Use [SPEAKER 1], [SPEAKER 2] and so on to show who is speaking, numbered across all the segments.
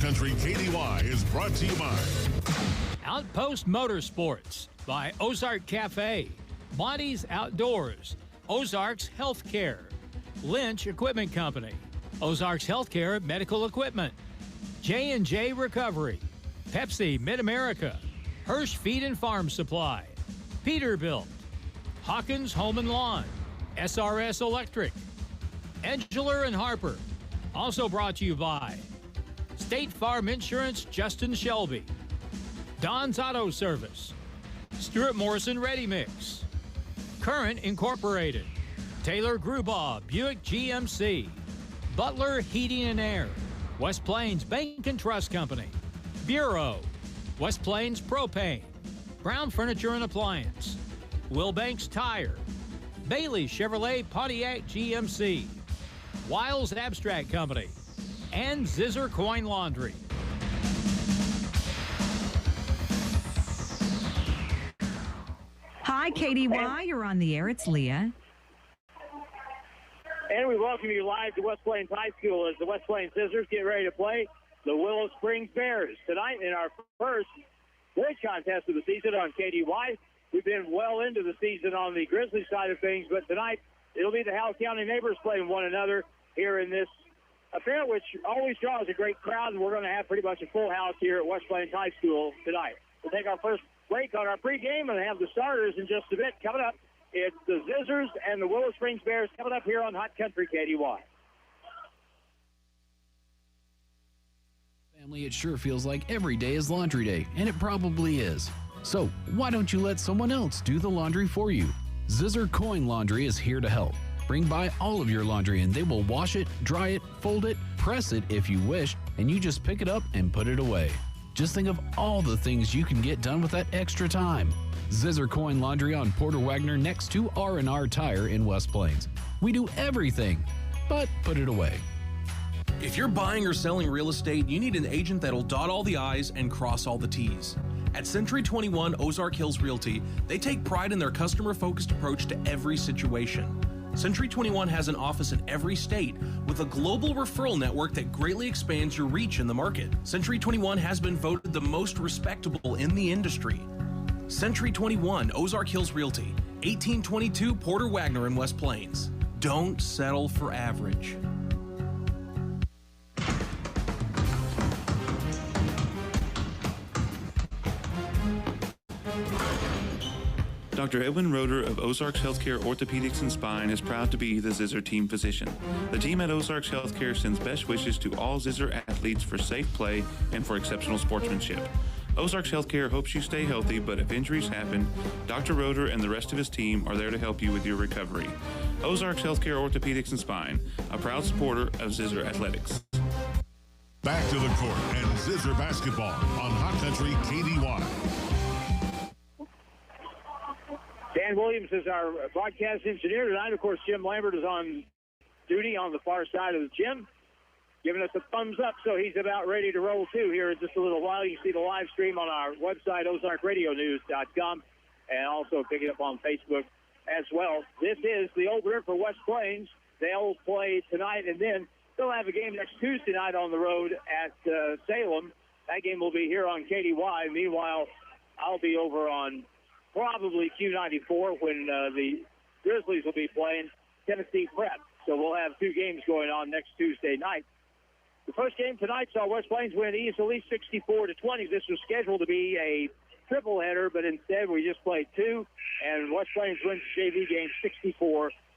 [SPEAKER 1] Country KDY is brought to you by
[SPEAKER 2] Outpost Motorsports, by Ozark Cafe, Bonnie's Outdoors, Ozarks Healthcare, Lynch Equipment Company, Ozarks Healthcare Medical Equipment, J&J Recovery, Pepsi Mid-America, Hirsch Feed and Farm Supply, Peterbilt, Hawkins Home and Lawn, SRS Electric, Edgeler and Harper. Also brought to you by State Farm Insurance, Justin Shelby, Don's Auto Service, Stuart Morrison Ready Mix, Current Incorporated, Taylor Grubaugh Buick GMC, Butler Heating and Air, West Plains Bank and Trust Company, Bureau, West Plains Propane, Brown Furniture and Appliance, Wilbanks Tire, Bailey Chevrolet Pontiac GMC, Wiles Abstract Company, and Zizzer Coin Laundry.
[SPEAKER 3] Hi, KDY. You're on the air. It's Leah.
[SPEAKER 4] And we welcome you live to West Plains High School as the West Plains Zizzers get ready to play the Willow Springs Bears tonight in our first boys contest of the season on KDY. We've been well into the season on the Grizzlies side of things, but tonight it'll be the Howell County neighbors playing one another here in this affair, which always draws a great crowd, and we're going to have pretty much a full house here at West Plains High School tonight. We'll take our first break on our pregame and have the starters in just a bit. Coming up, it's the Zizzers and the Willow Springs Bears coming up here on Hot Country KDY.
[SPEAKER 5] Family, it sure feels like every day is laundry day, and it probably is. So why don't you let someone else do the laundry for you? Zizzer Coin Laundry is here to help. Bring by all of your laundry and they will wash it, dry it, fold it, press it if you wish, and you just pick it up and put it away. Just think of all the things you can get done with that extra time. Zizzer Coin Laundry on Porter Wagner next to R&R Tire in West Plains. We do everything, but put it away.
[SPEAKER 6] If you're buying or selling real estate, you need an agent that'll dot all the I's and cross all the T's. At Century 21 Ozark Hills Realty, they take pride in their customer-focused approach to every situation. Century 21 has an office in every state with a global referral network that greatly expands your reach in the market. Century 21 has been voted the most respectable in the industry. Century 21 Ozark Hills Realty, 1822 Porter Wagner in West Plains. Don't settle for average.
[SPEAKER 7] Dr. Edwin Roeder of Ozarks Healthcare Orthopedics and Spine is proud to be the Zizzer team physician. The team at Ozarks Healthcare sends best wishes to all Zizzer athletes for safe play and for exceptional sportsmanship. Ozarks Healthcare hopes you stay healthy, but if injuries happen, Dr. Roeder and the rest of his team are there to help you with your recovery. Ozarks Healthcare Orthopedics and Spine, a proud supporter of Zizzer Athletics.
[SPEAKER 1] Back to the court and Zizzer basketball on Hot Country KDY.
[SPEAKER 4] Dan Williams is our broadcast engineer tonight. Of course, Jim Lambert is on duty on the far side of the gym, giving us a thumbs up, so he's about ready to roll too here in just a little while. You can see the live stream on our website, ozarkradionews.com, and also pick it up on Facebook as well. This is the opener for West Plains. They'll play tonight, and then they'll have a game next Tuesday night on the road at Salem. That game will be here on KDY. Meanwhile, I'll be over on probably Q94 when the Grizzlies will be playing Tennessee Prep. So we'll have two games going on next Tuesday night. The first game tonight saw West Plains win easily 64-20. This was scheduled to be a triple header, but instead we just played two, and West Plains wins the JV game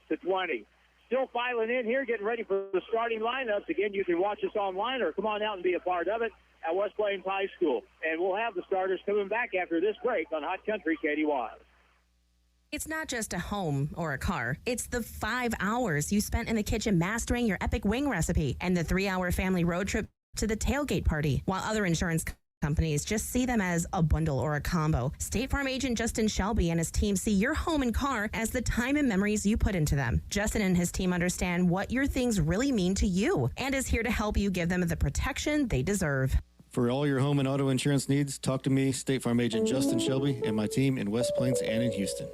[SPEAKER 4] 64-20. Still filing in here, getting ready for the starting lineups. Again, you can watch us online or come on out and be a part of it at West Plains High School. And we'll have the starters coming back after this break on Hot Country KDY.
[SPEAKER 8] It's not just a home or a car. It's the 5 hours you spent in the kitchen mastering your epic wing recipe and the 3-hour family road trip to the tailgate party. While other insurance companies just see them as a bundle or a combo, State Farm agent Justin Shelby and his team see your home and car as the time and memories you put into them. Justin and his team understand what your things really mean to you and is here to help you give them the protection they deserve.
[SPEAKER 9] For all your home and auto insurance needs, talk to me, State Farm agent Justin Shelby, and my team in West Plains and in Houston.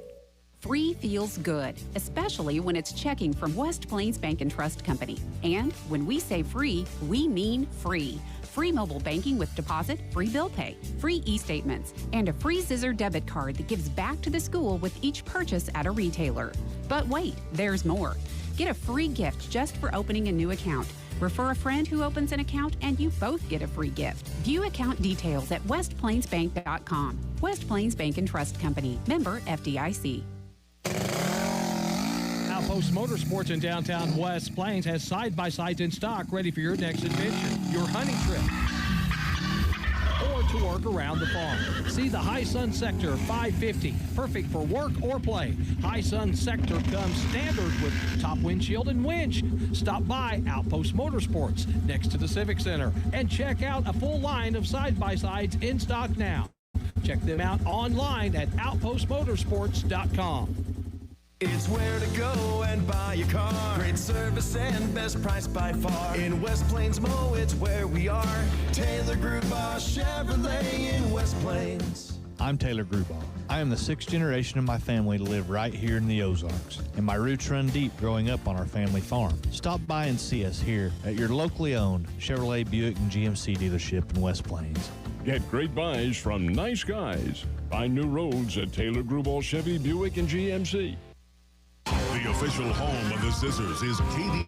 [SPEAKER 10] Free feels good, especially when it's checking from West Plains Bank and Trust Company. And when we say free, we mean free. free mobile banking with deposit, free bill pay, free e-statements, and a free Zizzer debit card that gives back to the school with each purchase at a retailer. But wait, there's more. Get a free gift just for opening a new account. Refer a friend who opens an account and you both get a free gift. View account details at westplainsbank.com. West Plains Bank and Trust Company. Member FDIC.
[SPEAKER 2] Outpost Motorsports in downtown West Plains has side-by-sides in stock ready for your next adventure, your hunting trip, or to work around the farm. See the High Sun Sector 550, perfect for work or play. High Sun Sector comes standard with top windshield and winch. Stop by Outpost Motorsports next to the Civic Center and check out a full line of side-by-sides in stock now. Check them out online at outpostmotorsports.com.
[SPEAKER 11] It's where to go and buy your car. Great service and best price by far. In West Plains Mo, it's where we are. Taylor Grubaugh Chevrolet in West Plains.
[SPEAKER 12] I'm Taylor Grubaugh. I am the sixth generation of my family to live right here in the Ozarks, and my roots run deep growing up on our family farm. Stop by and see us here at your locally owned Chevrolet, Buick, and GMC dealership in West Plains.
[SPEAKER 13] Get great buys from nice guys. Find new roads at Taylor Grubaugh Chevy, Buick, and GMC.
[SPEAKER 1] The official home of the Zizzers is KDY.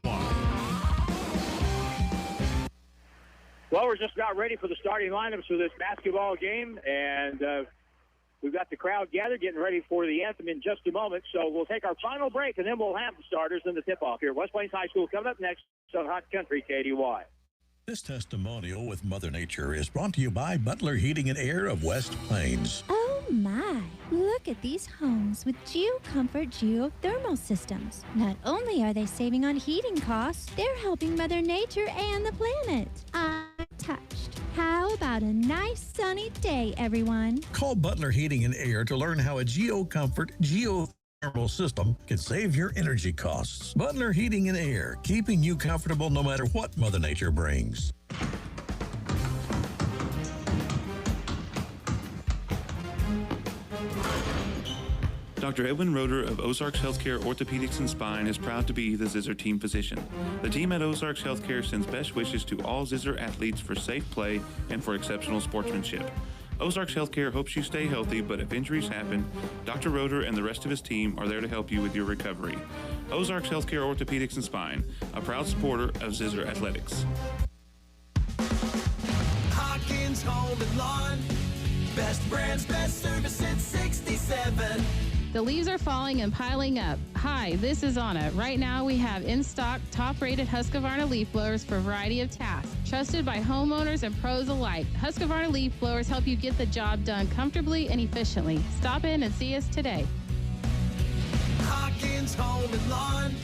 [SPEAKER 4] Well, we're just about ready for the starting lineups for this basketball game, and we've got the crowd gathered, getting ready for the anthem in just a moment. So we'll take our final break, and then we'll have the starters and the tip-off here. West Plains High School coming up next on Hot Country KDY.
[SPEAKER 14] This testimonial with Mother Nature is brought to you by Butler Heating and Air of West Plains.
[SPEAKER 15] Oh my, look at these homes with GeoComfort geothermal systems. Not only are they saving on heating costs, they're helping Mother Nature and the planet. I'm touched. How about a nice sunny day, everyone?
[SPEAKER 14] Call Butler Heating and Air to learn how a GeoComfort geothermal system can save your energy costs. Butler Heating and Air, keeping you comfortable no matter what Mother Nature brings.
[SPEAKER 7] Dr. Edwin Roeder of Ozarks Healthcare Orthopedics and Spine is proud to be the Zizzer team physician. The team at Ozarks Healthcare sends best wishes to all Zizzer athletes for safe play and for exceptional sportsmanship. Ozarks Healthcare hopes you stay healthy, but if injuries happen, Dr. Roeder and the rest of his team are there to help you with your recovery. Ozarks Healthcare Orthopedics and Spine, a proud supporter of Zizzer Athletics.
[SPEAKER 11] Hawkins Home and Lawn. Best brands, best service since 67.
[SPEAKER 16] The leaves are falling and piling up. Hi, this is Anna. Right now we have in stock top-rated Husqvarna leaf blowers for a variety of tasks. Trusted by homeowners and pros alike, Husqvarna leaf blowers help you get the job done comfortably and efficiently. Stop in and see us today.
[SPEAKER 11] Hawkins Home and Lawn.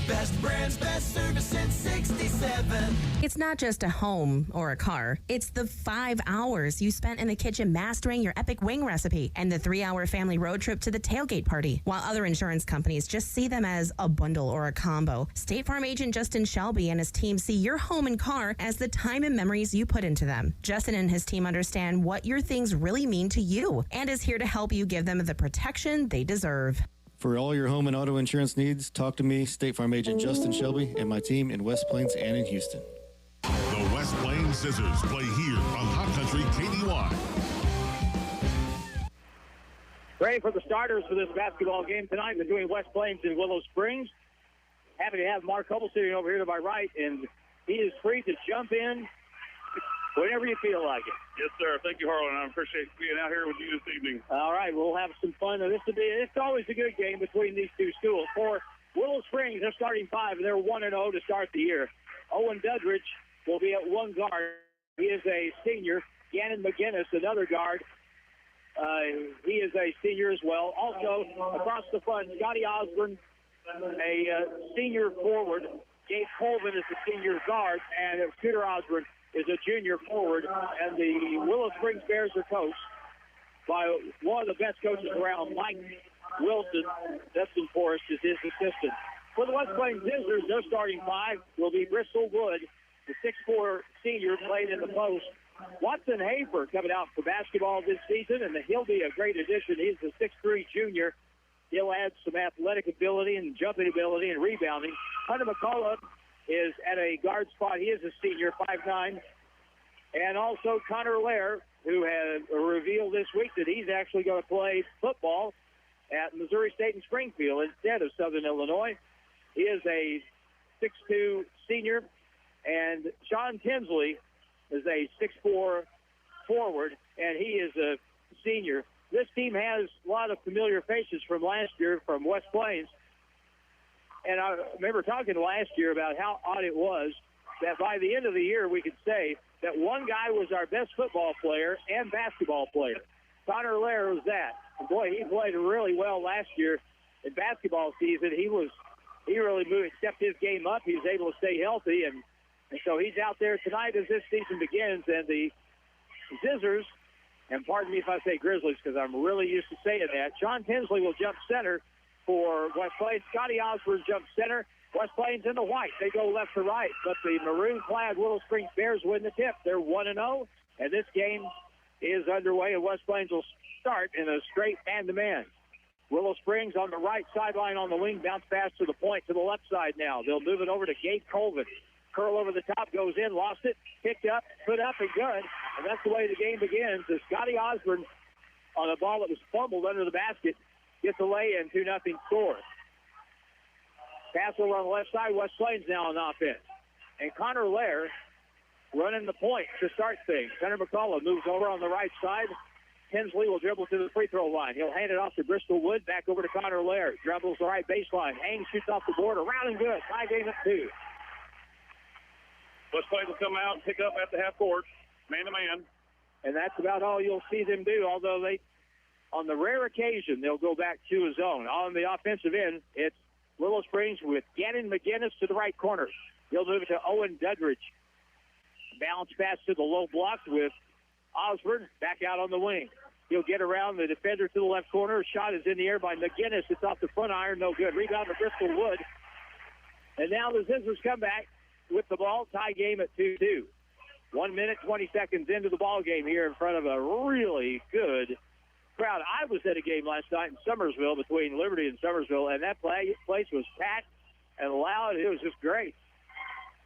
[SPEAKER 11] Best brands, best service since 67.
[SPEAKER 8] It's not just a home or a car. It's the 5 hours you spent in the kitchen mastering your epic wing recipe and the 3-hour family road trip to the tailgate party. While other insurance companies just see them as a bundle or a combo, State Farm agent Justin Shelby and his team see your home and car as the time and memories you put into them. Justin and his team understand what your things really mean to you and is here to help you give them the protection they deserve.
[SPEAKER 9] For all your home and auto insurance needs, talk to me, State Farm agent Justin Shelby, and my team in West Plains and in Houston.
[SPEAKER 1] The West Plains Zizzers play here on Hot Country KDY.
[SPEAKER 4] Ready for the starters for this basketball game tonight between West Plains and Willow Springs. Happy to have Mark Hubble sitting over here to my right, and he is free to jump in whenever you feel like it.
[SPEAKER 17] Yes, sir. Thank you, Harlan. I appreciate being out here with you this evening.
[SPEAKER 4] All right, we'll have some fun. It's always a good game between these two schools. For Willow Springs, they're starting 5, and they're 1-0 to start the year. Owen Dudridge will be at one guard. He is a senior. Gannon McGinnis, another guard. He is a senior as well. Also, across the front, Scotty Osborne, a senior forward. Gabe Colvin is the senior guard, and Scooter Osborne is a junior forward, and the Willow Springs Bears are coached by one of the best coaches around, Mike Wilson. Dustin Forrest is his assistant. For the West Plains Zizzers, their starting 5 will be Bristol Wood, the 6'4 senior, played in the post. Watson Hafer coming out for basketball this season, and he'll be a great addition. He's a 6'3 junior. He'll add some athletic ability and jumping ability and rebounding. Hunter McCullough is at a guard spot. He is a senior, 5'9", And also Connor Lair, who has revealed this week that he's actually going to play football at Missouri State in Springfield instead of Southern Illinois. He is a 6'2 senior, and Sean Tinsley is a 6'4 forward, and he is a senior. This team has a lot of familiar faces from last year from West Plains, and I remember talking last year about how odd it was that by the end of the year we could say that one guy was our best football player and basketball player. Connor Lair was that. And boy, he played really well last year in basketball season. He really stepped his game up. He was able to stay healthy, and so he's out there tonight as this season begins. And the Zizzers, and pardon me if I say Grizzlies because I'm really used to saying that, Sean Tinsley will jump center for West Plains. Scotty Osborne jumps center. West Plains in the white. They go left to right, but the maroon-clad Willow Springs Bears win the tip. They're 1-0, and this game is underway, and West Plains will start in a straight man-to-man. Willow Springs on the right sideline on the wing, bounce pass to the point to the left side now. They'll move it over to Gabe Colvin. Curl over the top, goes in, lost it, picked up, put up, and good. And that's the way the game begins. As Scotty Osborne, on a ball that was fumbled under the basket, gets a lay-in, 2-0 score. Pass over on the left side, West Plains now on offense. And Connor Lair running the point to start things. Hunter McCullough moves over on the right side. Tinsley will dribble to the free throw line. He'll hand it off to Bristol Wood, back over to Connor Lair. Dribbles the right baseline. Hangs, shoots off the board, around and good. Tie game at 2.
[SPEAKER 17] West Plains will come out and pick up at the half court, man-to-man.
[SPEAKER 4] And that's about all you'll see them do, although they, on the rare occasion, they'll go back to a zone. On the offensive end, it's Willow Springs with Gannon McGinnis to the right corner. He'll move it to Owen Dudridge. Bounce pass to the low block with Osborne back out on the wing. He'll get around the defender to the left corner. Shot is in the air by McGinnis. It's off the front iron. No good. Rebound to Bristol Wood. And now the Zizzers come back with the ball. Tie game at 2-2. 1 minute, 20 seconds into the ball game here in front of a really good crowd. I was at a game last night in Summersville between Liberty and Summersville, and that place was packed and loud. It was just great.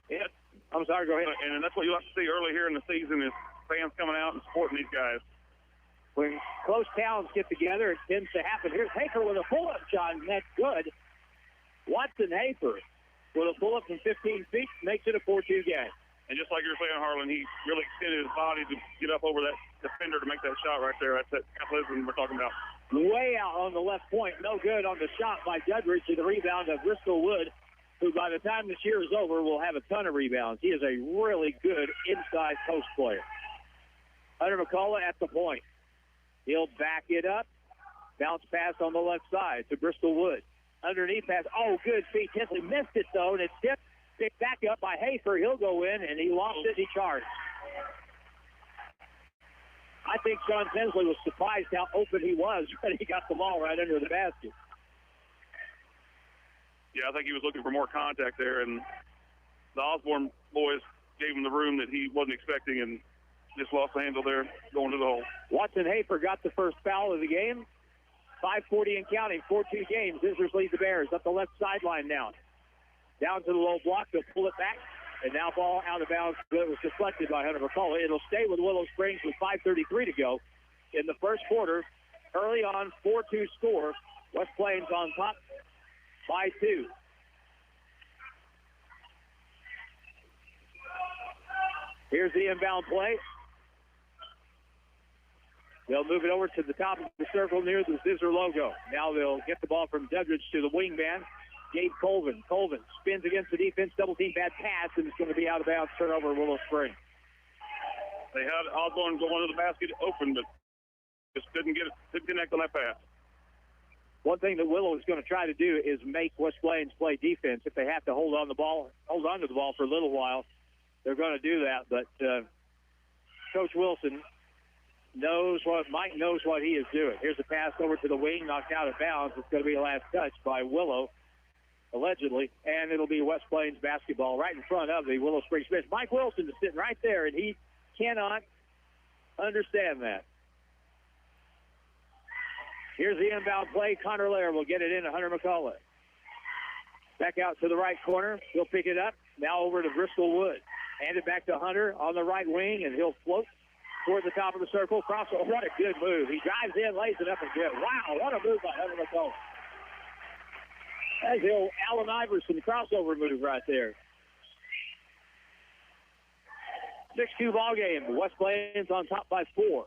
[SPEAKER 17] Yeah.
[SPEAKER 4] I'm sorry, go ahead.
[SPEAKER 17] And that's what you like to see early here in the season is fans coming out and supporting these guys.
[SPEAKER 4] When close towns get together, it tends to happen. Here's Hafer with a pull-up shot, and that's good. Watson Hafer with a pull-up from 15 feet makes it a 4-2 game.
[SPEAKER 17] And just like you were saying, Harlan, he really extended his body to get up over that defender to make that shot right there. That's that athleticism we're talking about.
[SPEAKER 4] Way out on the left point. No good on the shot by Dudridge to the rebound of Bristol Wood, who by the time this year is over will have a ton of rebounds. He is a really good inside post player. Hunter McCullough at the point. He'll back it up. Bounce pass on the left side to Bristol Wood. Underneath pass. Oh, good feet. Tinsley missed it, though, and it's tipped. Picked back up by Hafer. He'll go in, and he lost it. He charged. I think Sean Tinsley was surprised how open he was when he got the ball right under the basket.
[SPEAKER 17] Yeah, I think he was looking for more contact there, and the Osborne boys gave him the room that he wasn't expecting and just lost the handle there going to the hole.
[SPEAKER 4] Watson Hafer got the first foul of the game. 5:40 and counting, 4-2 games. Zizzers lead the Bears up the left sideline now. Down to the low block, they'll pull it back, and now ball out of bounds. It was deflected by Hunter McCullough. It'll stay with Willow Springs with 5:33 to go in the first quarter. Early on, 4-2 score. West Plains on top by 2. Here's the inbound play. They'll move it over to the top of the circle near the Zizzer logo. Now they'll get the ball from Dudridge to the wingman, Gabe Colvin. Colvin spins against the defense, double team, bad pass, and it's going to be out of bounds, turnover Willow Springs.
[SPEAKER 17] They had Osborne go under the basket open, but just didn't connect on that pass.
[SPEAKER 4] One thing that Willow is going to try to do is make West Plains play defense. If they have to hold on to the ball for a little while, they're going to do that. But Coach Wilson Mike knows what he is doing. Here's a pass over to the wing, knocked out of bounds. It's going to be a last touch by Willow, allegedly, and it'll be West Plains basketball right in front of the Willow Springs bench. Mike Wilson is sitting right there, and he cannot understand that. Here's the inbound play. Connor Lair will get it in to Hunter McCullough. Back out to the right corner. He'll pick it up. Now over to Bristol Wood. Hand it back to Hunter on the right wing, and he'll float toward the top of the circle. Crossover. What a good move. He drives in, lays it up and good. Wow, what a move by Hunter McCullough. That's the old Allen Iverson crossover move right there. 6-2 ball game. West Plains on top by 4.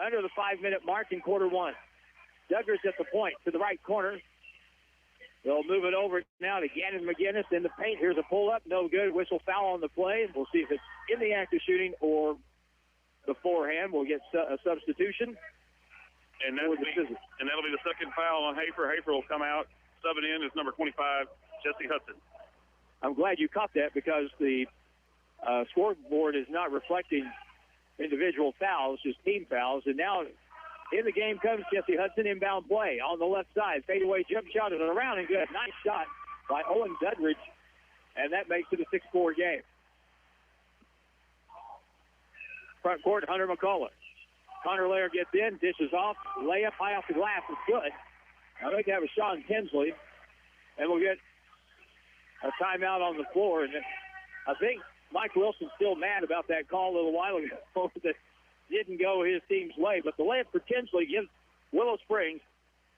[SPEAKER 4] Under the 5-minute mark in quarter one. Duggars at the point to the right corner. They'll move it over now to Gannon McGinnis in the paint. Here's a pull-up. No good. Whistle foul on the play. We'll see if it's in the act of shooting or beforehand. We'll get a substitution.
[SPEAKER 17] And that'll be the second foul on Hafer. Hafer will come out. Subbing in is number 25, Jesse Hudson.
[SPEAKER 4] I'm glad you caught that because the scoreboard is not reflecting individual fouls, just team fouls. And now in the game comes Jesse Hudson, inbound play on the left side. Fadeaway jump shot is around and good. Nice shot by Owen Dudridge, and that makes it a 6-4 game. Front court, Hunter McCullough. Connor Lair gets in, dishes off, layup high off the glass is good. I think that was Sean Tinsley, and we'll get a timeout on the floor. And I think Mike Wilson's still mad about that call a little while ago that didn't go his team's way. But the layup for Tinsley gives Willow Springs,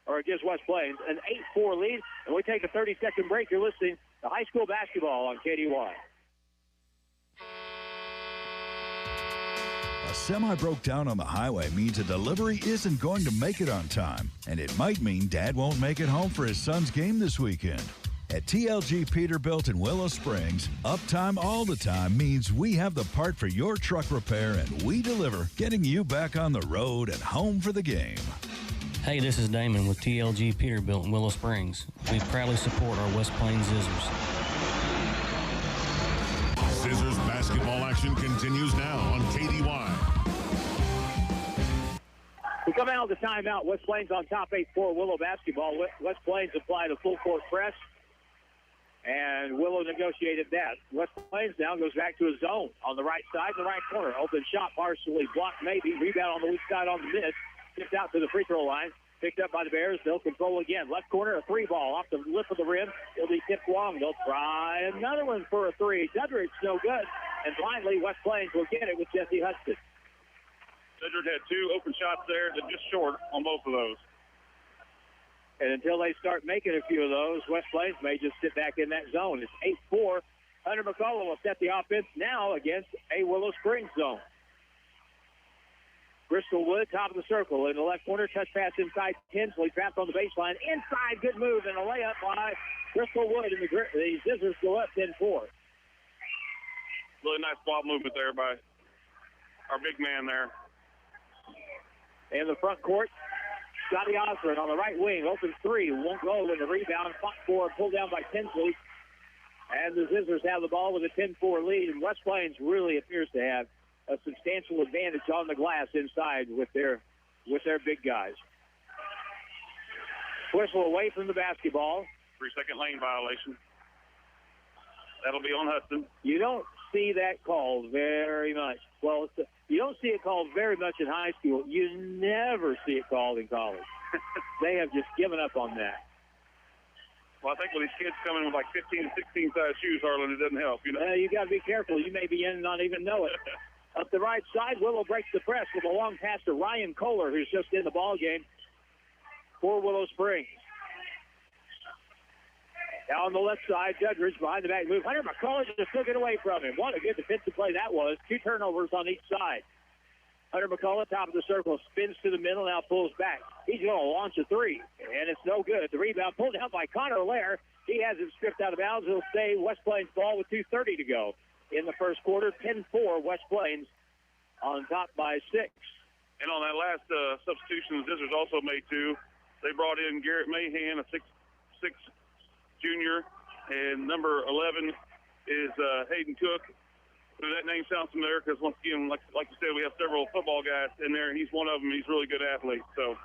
[SPEAKER 4] or it gives West Plains, an 8-4 lead. And we take a 30-second break. You're listening to high school basketball on KDY.
[SPEAKER 18] A semi broke down on the highway means a delivery isn't going to make it on time, and it might mean Dad won't make it home for his son's game this weekend. At TLG Peterbilt in Willow Springs, uptime all the time means we have the part for your truck repair, and we deliver, getting you back on the road and home for the game.
[SPEAKER 19] Hey, this is Damon with TLG Peterbilt in Willow Springs. We proudly support our West Plains Zizzers.
[SPEAKER 1] Zizzers basketball action continues now on KDY.
[SPEAKER 4] We come out of the timeout. West Plains on top 8-4 Willow basketball. West Plains applied a full court press, and Willow negotiated that. West Plains now goes back to a zone on the right side, the right corner. Open shot partially blocked, maybe. Rebound on the weak side on the miss. Tipped out to the free throw line. Picked up by the Bears. They'll control again. Left corner, a 3-ball off the lip of the rim. It'll be tipped long. They'll try another one for a 3. Dudridge no good. And finally, West Plains will get it with Jesse Hudson.
[SPEAKER 17] Dudridge had 2 open shots there, just short on both of those.
[SPEAKER 4] And until they start making a few of those, West Plains may just sit back in that zone. It's 8-4. Hunter McCullough will set the offense now against a Willow Springs zone. Bristol Wood, top of the circle. In the left corner, touch pass inside Tinsley. Trapped on the baseline. Inside, good move, and a layup by Bristol Wood. And the Zizzers go up 10-4.
[SPEAKER 17] Really nice ball movement there by our big man there.
[SPEAKER 4] In the front court, Scotty Osborne on the right wing. Open 3. Won't go with the rebound. Fought for, pulled down by Tinsley. And the Zizzers have the ball with a 10-4 lead. And West Plains really appears to have a substantial advantage on the glass inside with their big guys. Whistle away from the basketball.
[SPEAKER 17] 3-second lane violation. That'll be on Hudson.
[SPEAKER 4] You don't see that called very much. Well, you don't see it called very much in high school. You never see it called in college. They have just given up on that.
[SPEAKER 17] Well, I think when these kids come in with like 15 and 16 size shoes, Harlan, it doesn't help.
[SPEAKER 4] You got to be careful. You may be in and not even know it. Up the right side, Willow breaks the press with a long pass to Ryan Kohler, who's just in the ball game for Willow Springs. Now on the left side, Dudridge behind the back move. Hunter McCullough just took it away from him. What a good defensive play that was. 2 turnovers on each side. Hunter McCullough, top of the circle, spins to the middle, now pulls back. He's going to launch a 3, and it's no good. The rebound pulled down by Connor Lair. He has it stripped out of bounds. It'll stay West Plains ball with 2:30 to go in the first quarter. 10-4 West Plains on top by 6.
[SPEAKER 17] And on that last substitution, the Zizzers also made 2. They brought in Garrett Mahan, a 6'6" junior, and number 11 is Hayden Cook. That name sounds familiar because, once again, like you said, we have several football guys in there, and he's one of them. He's a really good athlete. So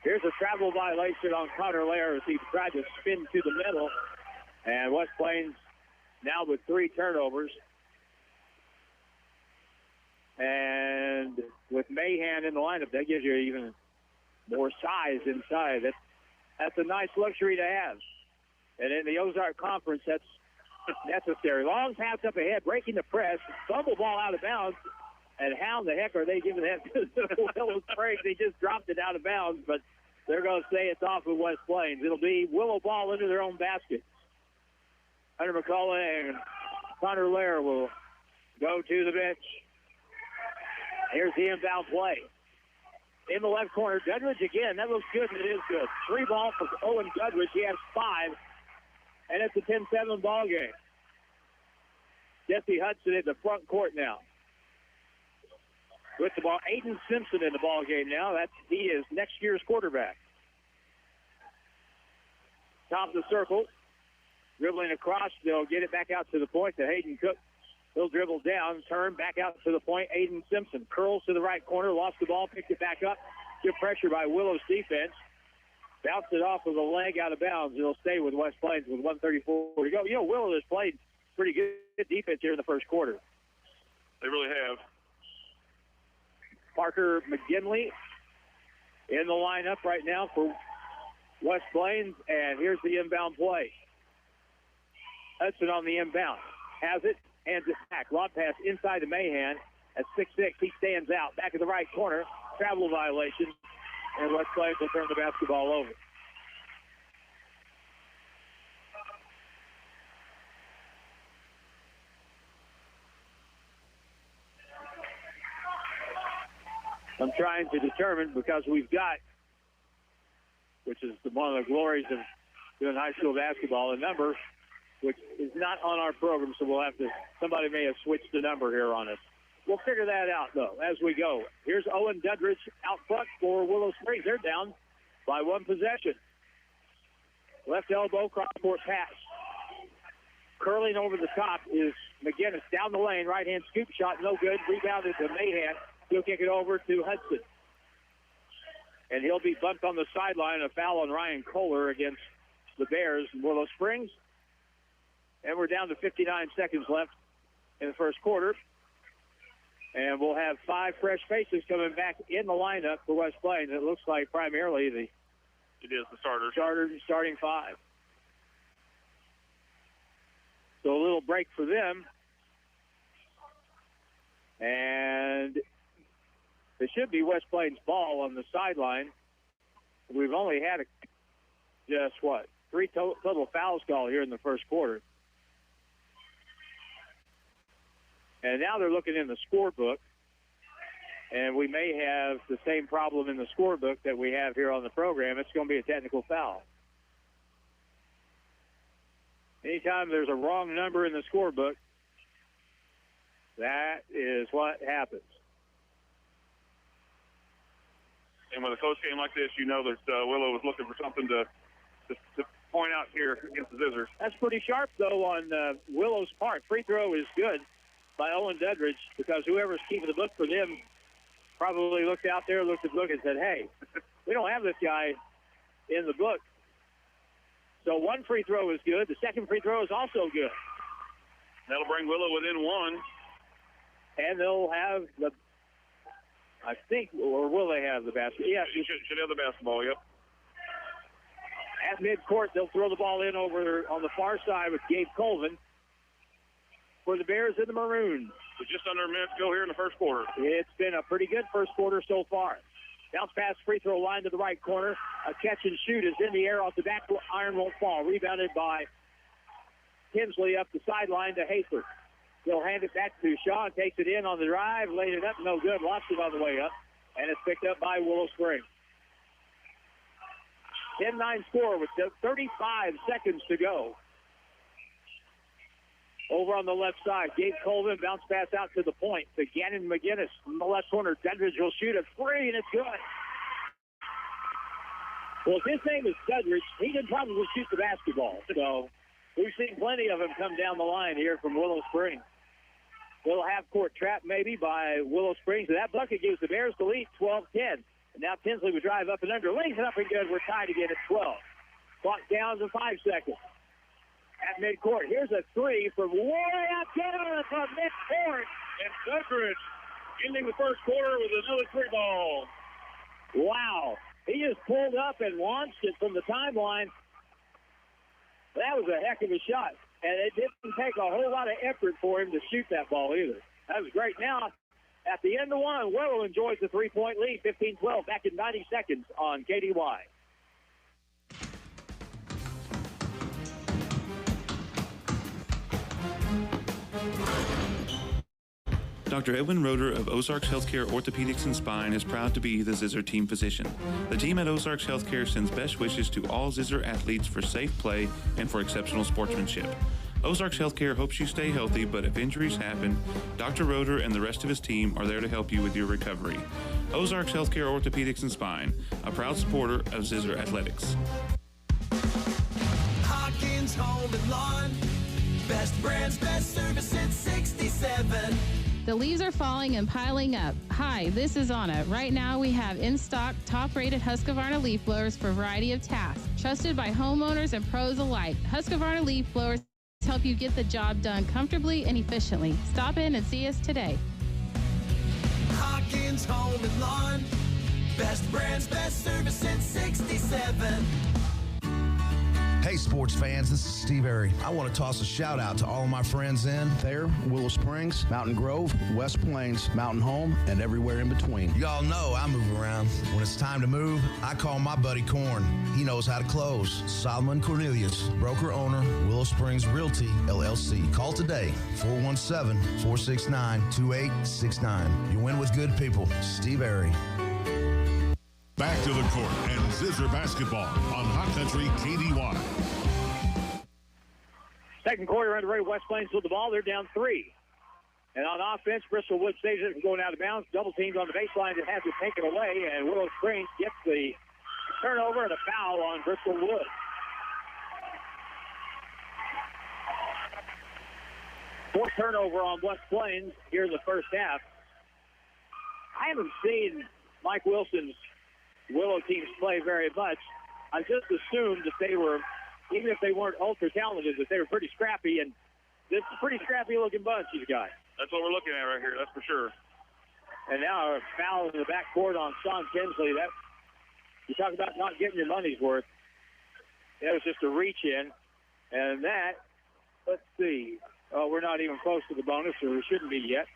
[SPEAKER 4] here's a travel violation on Connor Lair as he tried to spin to the middle. And West Plains now with 3 turnovers. And with Mahan in the lineup, that gives you even more size inside. That's a nice luxury to have. And in the Ozark Conference, that's necessary. Long pass up ahead, breaking the press. Fumble ball out of bounds. And how in the heck are they giving that to the Willow Springs? They just dropped it out of bounds, but they're going to say it's off of West Plains. It'll be Willow ball into their own basket. Hunter McCullough and Connor Lair will go to the bench. Here's the inbound play. In the left corner, Dudridge again. That looks good, and it is good. 3 ball for Owen Dudridge. He has 5, and it's a 10-7 ball game. Jesse Hudson in the front court now. With the ball, Aiden Simpson in the ball game now. He is next year's quarterback. Top of the circle. Dribbling across. They'll get it back out to the point to Hayden Cook. He'll dribble down, turn back out to the point. Aiden Simpson curls to the right corner, lost the ball, picked it back up. Good pressure by Willow's defense. Bounced it off of the leg out of bounds. It'll stay with West Plains with 1:34 to go. You know, Willow has played pretty good defense here in the first quarter.
[SPEAKER 17] They really have.
[SPEAKER 4] Parker McGinley in the lineup right now for West Plains, and here's the inbound play. Hudson on the inbound. Has it, hands it back. Lob pass inside to Mahan. At 6'6", he stands out. Back in the right corner. Travel violation. And West Plains will turn the basketball over. I'm trying to determine, because we've got, which is one of the glories of doing high school basketball, a number which is not on our program, so somebody may have switched the number here on us. We'll figure that out, though, as we go. Here's Owen Dudridge out front for Willow Springs. They're down by 1 possession. Left elbow, cross-court pass. Curling over the top is McGinnis down the lane. Right-hand scoop shot, no good. Rebounded to Mahan. He'll kick it over to Hudson. And he'll be bumped on the sideline. A foul on Ryan Kohler against the Bears in Willow Springs. And we're down to 59 seconds left in the first quarter. And we'll have 5 fresh faces coming back in the lineup for West Plains. It looks like primarily
[SPEAKER 17] it is the
[SPEAKER 4] starting 5. So a little break for them. And it should be West Plains ball on the sideline. We've only had 3 total fouls called here in the first quarter. And now they're looking in the scorebook. And we may have the same problem in the scorebook that we have here on the program. It's going to be a technical foul. Anytime there's a wrong number in the scorebook, that is what happens.
[SPEAKER 17] And with a close game like this, you know that Willow was looking for something to point out here against the Zizzers.
[SPEAKER 4] That's pretty sharp, though, on Willow's part. Free throw is good by Owen Dudridge, because whoever's keeping the book for them probably looked out there, looked at the book, and said, hey, we don't have this guy in the book. So 1 free throw is good. The second free throw is also good.
[SPEAKER 17] That'll bring Willow within 1.
[SPEAKER 4] And they'll have or will they have the basketball? Yeah,
[SPEAKER 17] should have the basketball, yep.
[SPEAKER 4] At midcourt, they'll throw the ball in over on the far side with Gabe Colvin for the Bears in the maroon.
[SPEAKER 17] With just under a minute to go here in the first quarter.
[SPEAKER 4] It's been a pretty good first quarter so far. Bounce pass, free throw line to the right corner. A catch and shoot is in the air off the back. Iron won't fall. Rebounded by Tinsley up the sideline to Hayford. He'll hand it back to Shaw. Takes it in on the drive. Laid it up. No good. Lost it on the way up. And it's picked up by Willow Springs. 10-9 score with 35 seconds to go. Over on the left side, Gabe Colvin, bounce pass out to the point to Gannon McGinnis in the left corner. Dudridge will shoot a 3, and it's good. Well, if his name is Dudridge, he can probably shoot the basketball. So we've seen plenty of them come down the line here from Willow Springs. Little half-court trap maybe by Willow Springs. And that bucket gives the Bears the lead, 12-10. And now Tinsley will drive up and under. Lays it up and good. We're tied again at 12. Clock down to 5 seconds. At midcourt, here's a 3 from way up there from midcourt.
[SPEAKER 17] And Dudridge ending the first quarter with another 3 ball.
[SPEAKER 4] Wow. He just pulled up and launched it from the timeline. That was a heck of a shot. And it didn't take a whole lot of effort for him to shoot that ball either. That was great. Now, at the end of one, Willow enjoys the 3-point lead, 15-12, back in 90 seconds on KDY.
[SPEAKER 7] Dr. Edwin Roeder of Ozarks Healthcare Orthopedics and Spine is proud to be the Zizzer team physician. The team at Ozarks Healthcare sends best wishes to all Zizzer athletes for safe play and for exceptional sportsmanship. Ozarks Healthcare hopes you stay healthy, but if injuries happen, Dr. Roeder and the rest of his team are there to help you with your recovery. Ozarks Healthcare Orthopedics and Spine, a proud supporter of Zizzer Athletics.
[SPEAKER 11] Hawkins Home and Lawn. Best brands, best service since 67.
[SPEAKER 16] The leaves are falling and piling up. Hi, this is Anna. Right now we have in stock top-rated Husqvarna leaf blowers for a variety of tasks. Trusted by homeowners and pros alike, Husqvarna leaf blowers help you get the job done comfortably and efficiently. Stop in and see us today.
[SPEAKER 11] Hawkins Home and Lawn. Best brands, best service since 67.
[SPEAKER 20] Hey, sports fans, this is Steve Airy. I want to toss a shout out to all of my friends in there, Willow Springs, Mountain Grove, West Plains, Mountain Home, and everywhere in between. Y'all know I move around. When it's time to move, I call my buddy Corn. He knows how to close. Solomon Cornelius, broker owner, Willow Springs Realty, LLC. Call today, 417-469-2869. You win with good people. Steve Airy.
[SPEAKER 1] Back to the court and Zizzer basketball on Hot Country KDY.
[SPEAKER 4] Second quarter underway. West Plains with the ball. They're down 3. And on offense, Bristol Wood saves it from going out of bounds. Double teamed on the baseline and has it taken away. And Willow Springs gets the turnover and a foul on Bristol Wood. Fourth turnover on West Plains here in the first half. I haven't seen Mike Wilson's Willow teams play very much. I just assumed that they were, even if they weren't ultra talented, that they were pretty scrappy, and this is a pretty scrappy looking bunch he's got.
[SPEAKER 17] That's what we're looking at right here, that's for sure.
[SPEAKER 4] And now a foul in the backcourt on Sean Kinsley. That, you talk about not getting your money's worth. That was just a reach in. And that, let's see, we're not even close to the bonus, or we shouldn't be yet.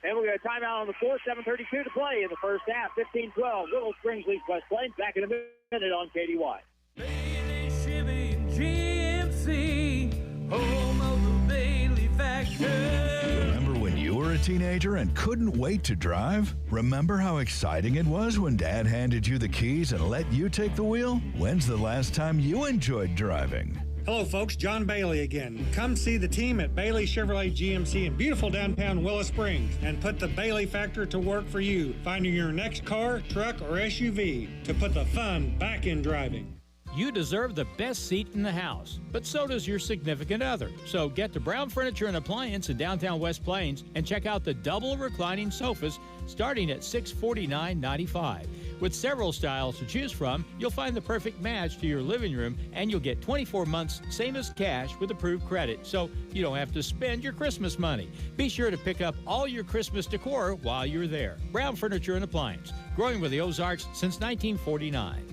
[SPEAKER 4] And we got a timeout on the floor, 7:32 to play in the first half, 15-12. Willow Springs leads West Plains. Back in a minute on KDY.
[SPEAKER 11] Bailey Chevy GMC, home of the Bailey factor.
[SPEAKER 18] Remember when you were a teenager and couldn't wait to drive? Remember how exciting it was when Dad handed you the keys and let you take the wheel? When's the last time you enjoyed driving?
[SPEAKER 21] Hello, folks. John Bailey again. Come see the team at Bailey Chevrolet GMC in beautiful downtown Willow Springs and put the Bailey factor to work for you, finding your next car, truck, or SUV to put the fun back in driving.
[SPEAKER 2] You deserve the best seat in the house, but so does your significant other. So get to Brown Furniture and Appliance in downtown West Plains and check out the double reclining sofas starting at $649.95. With several styles to choose from, you'll find the perfect match to your living room, and you'll get 24 months same as cash with approved credit, so you don't have to spend your Christmas money. Be sure to pick up all your Christmas decor while you're there. Brown Furniture and Appliance, growing with the Ozarks since 1949.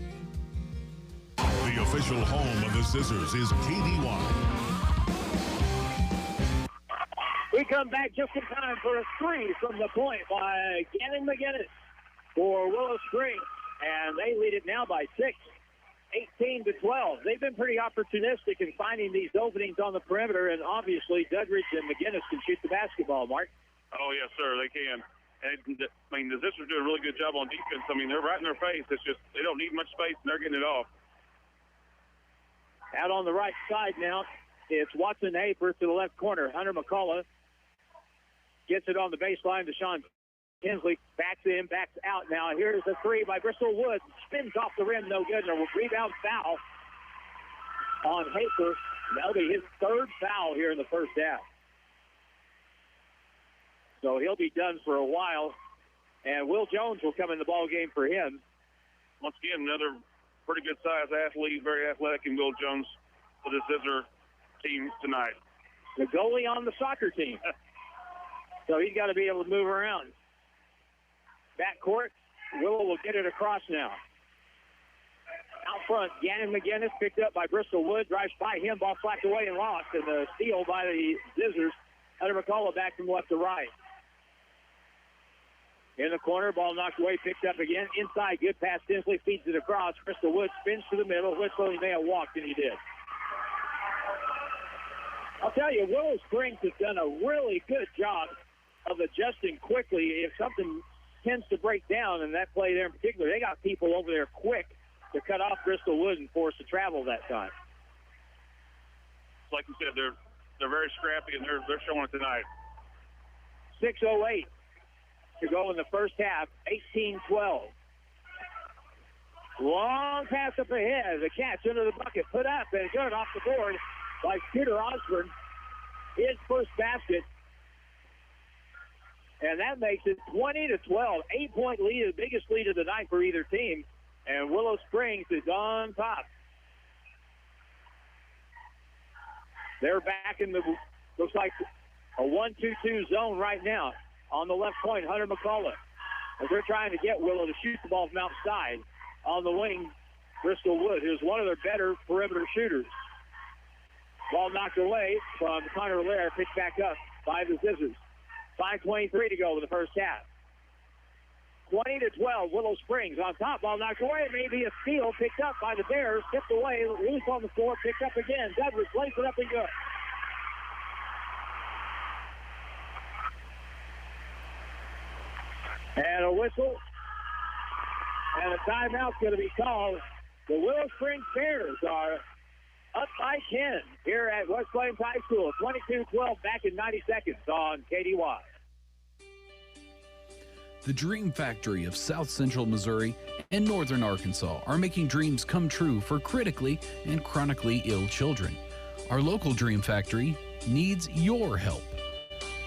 [SPEAKER 1] The official home of the Zizzers is KDY.
[SPEAKER 4] We come back just in time for a three from the point by Gannon McGinnis for Willow Springs, and they lead it now by 6, 18-12. They've been pretty opportunistic in finding these openings on the perimeter, and obviously Dudridge and McGinnis can shoot the basketball, Mark.
[SPEAKER 17] Oh, yes, sir, they can. And, I mean, the Zizzers doing a really good job on defense. I mean, they're right in their face. It's just they don't need much space, and they're getting it off.
[SPEAKER 4] Out on the right side now, it's Watson Hafer to the left corner. Hunter McCullough gets it on the baseline to Sean Kinsley. Backs in, backs out. Now here's a three by Bristol Woods. Spins off the rim, no good. And a rebound foul on Hafer. That'll be his third foul here in the first half. So he'll be done for a while. And Will Jones will come in the ball game for him.
[SPEAKER 17] Once again, another pretty good-sized athlete, very athletic, and Will Jones for the Zizzer team tonight.
[SPEAKER 4] The goalie on the soccer team. So he's got to be able to move around. Backcourt, Willow will get it across now. front. Gannon McGinnis picked up by Bristol Wood. Drives by him. Ball flacked away and lost. And the steal by the Zizzers. Hunter McCullough back from left to right. In the corner, ball knocked away, picked up again. Inside, good pass. Tinsley feeds it across. Bristol Wood spins to the middle. Whistle, he may have walked, and he did. I'll tell you, Willow Springs has done a really good job of adjusting quickly if something tends to break down, and that play there in particular, they got people over there quick to cut off Bristol Wood and force to travel that time.
[SPEAKER 17] Like you said, they're very scrappy, and they're showing it tonight.
[SPEAKER 4] 6:08 to go in the first half, 18-12. Long pass up ahead. The catch under the bucket, put up and good off the board by Peter Osborne. His first basket. And that makes it 20-12. 8-point lead, the biggest lead of the night for either team. And Willow Springs is on top. They're back in the, looks like a 1-2-2 zone right now. On the left point, Hunter McCullough. As they're trying to get Willow to shoot the ball from outside. On the wing, Bristol Wood, who's one of their better perimeter shooters. Ball knocked away from Connor Lair, picked back up by the Zizzers. 5:23 to go in the first half. 20-12, Willow Springs on top. Ball knocked away. Maybe a steal picked up by the Bears. Tipped away, loose on the floor, picked up again. Douglas lays it up and good. And a whistle. And a timeout's going to be called. The Willow Springs Bears are up by 10 here at West Plains High School. 22-12 back in 90 seconds on KDY.
[SPEAKER 5] The Dream Factory of South Central Missouri and Northern Arkansas are making dreams come true for critically and chronically ill children. Our local Dream Factory needs your help.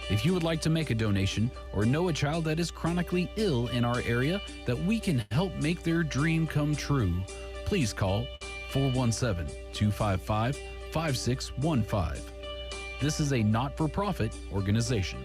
[SPEAKER 5] If you would like to make a donation or know a child that is chronically ill in our area that we can help make their dream come true, please call 417-255-5615. This is a not-for-profit organization.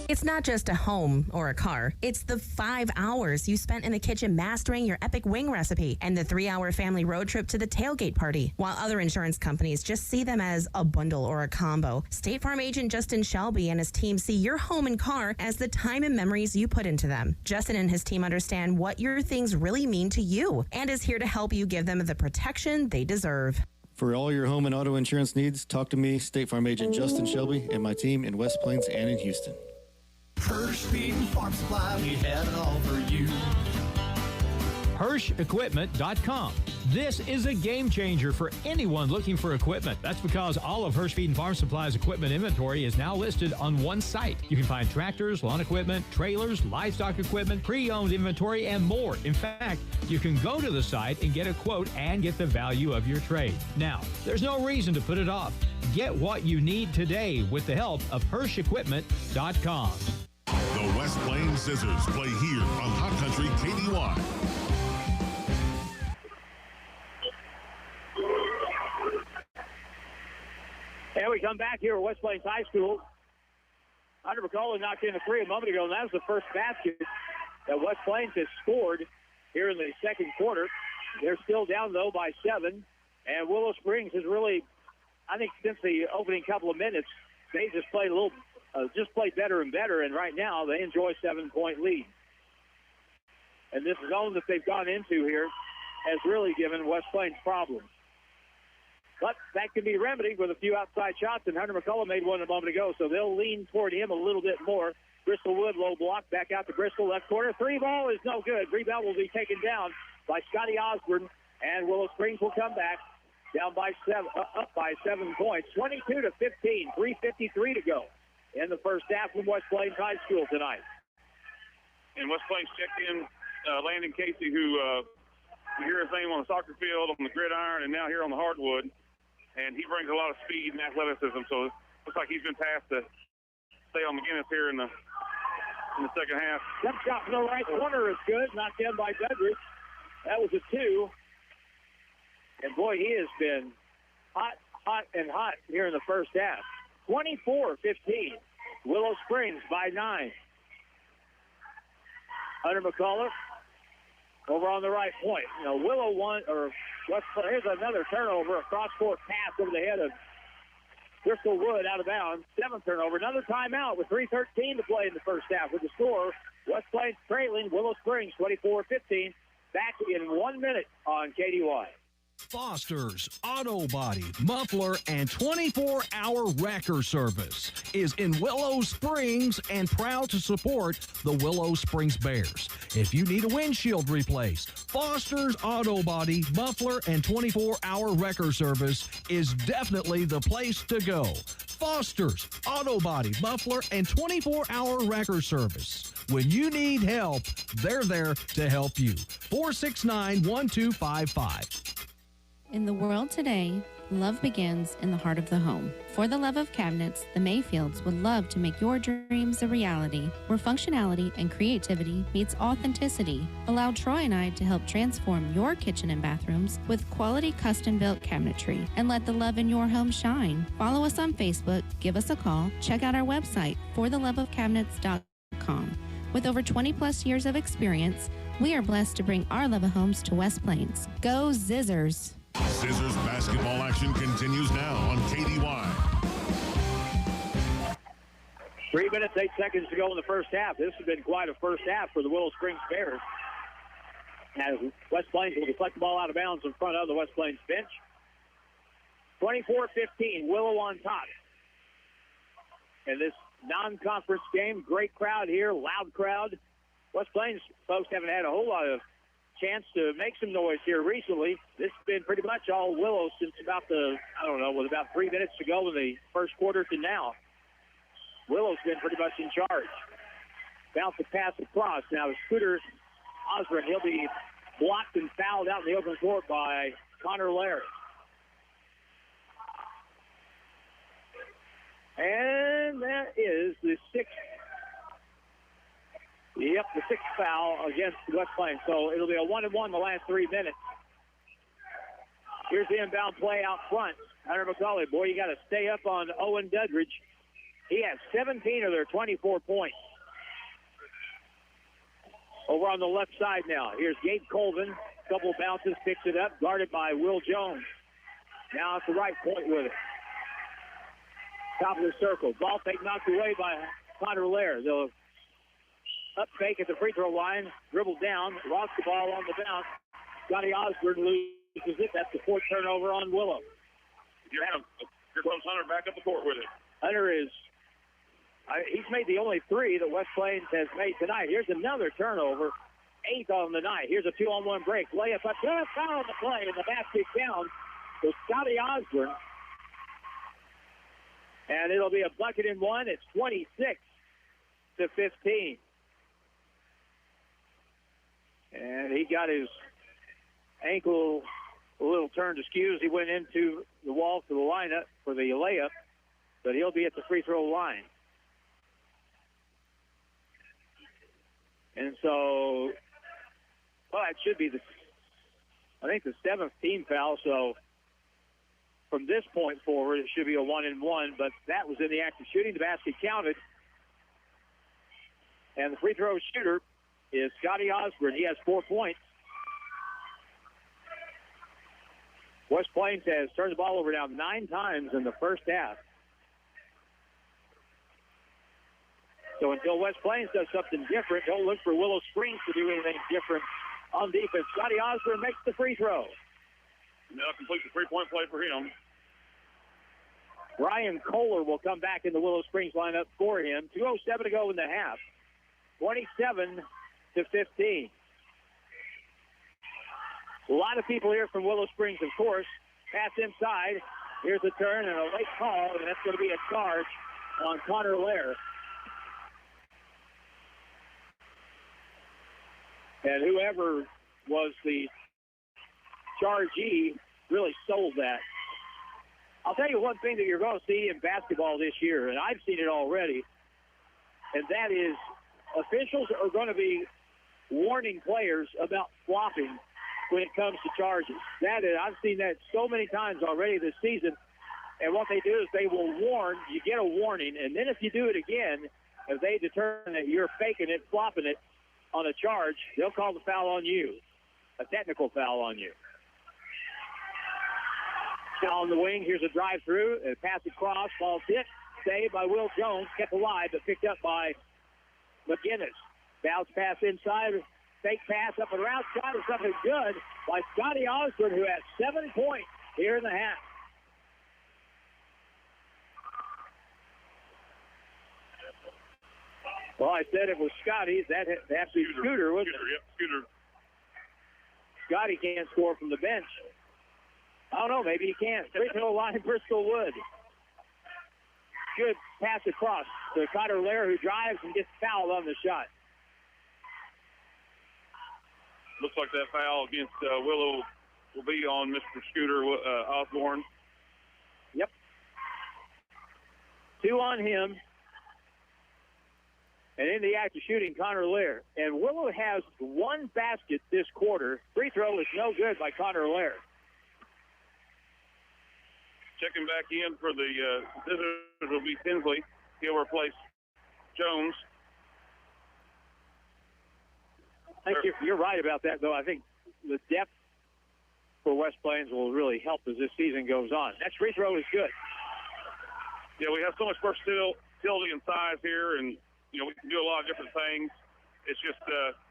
[SPEAKER 8] It's not just a home or a car. It's the 5 hours you spent in the kitchen mastering your epic wing recipe and the 3-hour family road trip to the tailgate party. While other insurance companies just see them as a bundle or a combo, State Farm agent Justin Shelby and his team see your home and car as the time and memories you put into them. Justin and his team understand what your things really mean to you and is here to help you give them the protection they deserve.
[SPEAKER 9] For all your home and auto insurance needs, talk to me, State Farm agent Justin Shelby, and my team in West Plains and in Houston.
[SPEAKER 11] Hirsch Feed and Farm Supply, we have it all for you.
[SPEAKER 2] HirschEquipment.com. This is a game changer for anyone looking for equipment. That's because all of Hirsch Feed and Farm Supply's equipment inventory is now listed on one site. You can find tractors, lawn equipment, trailers, livestock equipment, pre-owned inventory, and more. In fact, you can go to the site and get a quote and get the value of your trade. Now, there's no reason to put it off. Get what you need today with the help of HirschEquipment.com.
[SPEAKER 1] The West Plains Scissors play here on Hot Country KDY.
[SPEAKER 4] And we come back here at West Plains High School. Hunter McCullough knocked in a three a moment ago, and that was the first basket that West Plains has scored here in the second quarter. They're still down, though, by 7. And Willow Springs has really, I think, since the opening couple of minutes, they just played a little, played better and better. And right now, they enjoy a 7-point lead. And this zone that they've gone into here has really given West Plains problems. But that can be remedied with a few outside shots, and Hunter McCullough made one a moment ago, so they'll lean toward him a little bit more. Bristol Wood, low block, back out to Bristol, left corner. Three ball is no good. Rebound will be taken down by Scotty Osborne, and Willow Springs will come back down by 7, up by 7 points. 22-15, 3:53 to go in the first half from West Plains High School tonight.
[SPEAKER 17] And West Plains checked in Landon Casey, who we hear his name on the soccer field, on the gridiron, and now here on the hardwood. And he brings a lot of speed and athleticism, so it looks like he's been tasked to stay on McGinnis here in the second half.
[SPEAKER 4] Jump shot from the right corner is good, knocked in by Bedridge. That was a 2. And boy, he has been hot here in the first half. 24-15. Willow Springs by 9. Hunter McCullough over on the right point. Willow won, or here's another turnover, a cross-court pass over the head of Crystal Wood out of bounds. 7th turnover. Another timeout with 3:13 to play in the first half. With the score, West Plains trailing Willow Springs 24-15. Back in 1 minute on KDY.
[SPEAKER 3] Foster's Auto Body, Muffler, and 24-hour wrecker service is in Willow Springs and proud to support the Willow Springs Bears. If you need a windshield replaced, Foster's Auto Body, Muffler, and 24-hour wrecker service is definitely the place to go. Foster's Auto Body, Muffler, and 24-hour wrecker service. When you need help, they're there to help you. 469-1255.
[SPEAKER 22] In the world today, love begins in the heart of the home. For the love of cabinets, the Mayfields would love to make your dreams a reality, where functionality and creativity meets authenticity. Allow Troy and I to help transform your kitchen and bathrooms with quality custom-built cabinetry, and let the love in your home shine. Follow us on Facebook, give us a call, check out our website, fortheloveofcabinets.com. With over 20-plus years of experience, we are blessed to bring our love of homes to West Plains. Go Zizzers!
[SPEAKER 1] Zizzers basketball action continues now on KDY.
[SPEAKER 4] 3 minutes, 8 seconds to go in the first half. This has been quite a first half for the Willow Springs Bears. As West Plains will deflect the ball out of bounds in front of the West Plains bench. 24-15, Willow on top. And this non-conference game, great crowd here, loud crowd. West Plains folks haven't had a whole lot of chance to make some noise here recently. This has been pretty much all Willow since about with about 3 minutes to go in the first quarter to now. Willow's been pretty much in charge. Bounce the pass across. Now Scooter Osborne, he'll be blocked and fouled out in the open court by Connor Laird. And that is the sixth foul against West Plains. So it'll be a 1-1 the last 3 minutes. Here's the inbound play out front. Hunter McCauley, boy, you got to stay up on Owen Dudridge. He has 17 of their 24 points. Over on the left side now. Here's Gabe Colvin. Couple bounces, picks it up, guarded by Will Jones. Now at the right point with it. Top of the circle. Ball fake knocked away by Connor Laird. They'll up fake at the free throw line. Dribbled down. Lost the ball on the bounce. Scotty Osborne loses it. That's the 4th turnover on Willow.
[SPEAKER 17] Here comes Hunter back up the court with it.
[SPEAKER 4] Hunter he's made the only 3 that West Plains has made tonight. Here's another turnover. 8th on the night. Here's a 2-on-1 break. Layup up. Foul on the play, and the basket down to Scotty Osborne. And it'll be a bucket and one. It's 26-15. And he got his ankle a little turned askew as he went into the wall for the lineup for the layup, but he'll be at the free throw line. And so, it should be the 7th team foul. So from this point forward, it should be a 1-and-1, but that was in the act of shooting. The basket counted. And the free throw shooter is Scotty Osborne. He has 4 points. West Plains has turned the ball over now 9 times in the first half. So until West Plains does something different, don't look for Willow Springs to do anything different on defense. Scotty Osborne makes the free throw.
[SPEAKER 17] Now complete the 3-point play for him.
[SPEAKER 4] Brian Kohler will come back in the Willow Springs lineup for him. 2:07 to go in the half. 27-15. A lot of people here from Willow Springs, of course. Pass inside. Here's a turn and a late call, and that's going to be a charge on Connor Laird. And whoever was the chargee really sold that. I'll tell you one thing that you're going to see in basketball this year, and I've seen it already, and that is officials are going to be warning players about flopping when it comes to charges. I've seen that so many times already this season, and what they do is they will warn, you get a warning, and then if you do it again, if they determine that you're faking it, flopping it on a charge, they'll call the foul on you. a technical foul on you. Foul on the wing. Here's a drive through. A pass across. Ball hit. Saved by Will Jones. Kept alive, but picked up by McGinnis. Bounce pass inside. Fake pass up and around. Shot is something good by Scotty Osborne, who has 7 points here in the half. Well, I said it was Scotty. That has to be Scooter, wasn't it?
[SPEAKER 17] Yep, Scooter.
[SPEAKER 4] Scotty can't score from the bench. I don't know. Maybe he can. Free throw line, Bristol Wood. Good pass across to Connor Lair, who drives and gets fouled on the shot.
[SPEAKER 17] Looks like that foul against Willow will be on Mr. Scooter Osborne.
[SPEAKER 4] Yep. 2 on him. And in the act of shooting, Connor Lair. And Willow has 1 basket this quarter. Free throw is no good by Connor Lair.
[SPEAKER 17] Checking back in for the Zizzers will be Tinsley. He'll replace Jones.
[SPEAKER 4] I think you're right about that, though. I think the depth for West Plains will really help as this season goes on. Next free throw is good.
[SPEAKER 17] Yeah, we have so much versatility and size here, and you know, we can do a lot of different things. It's just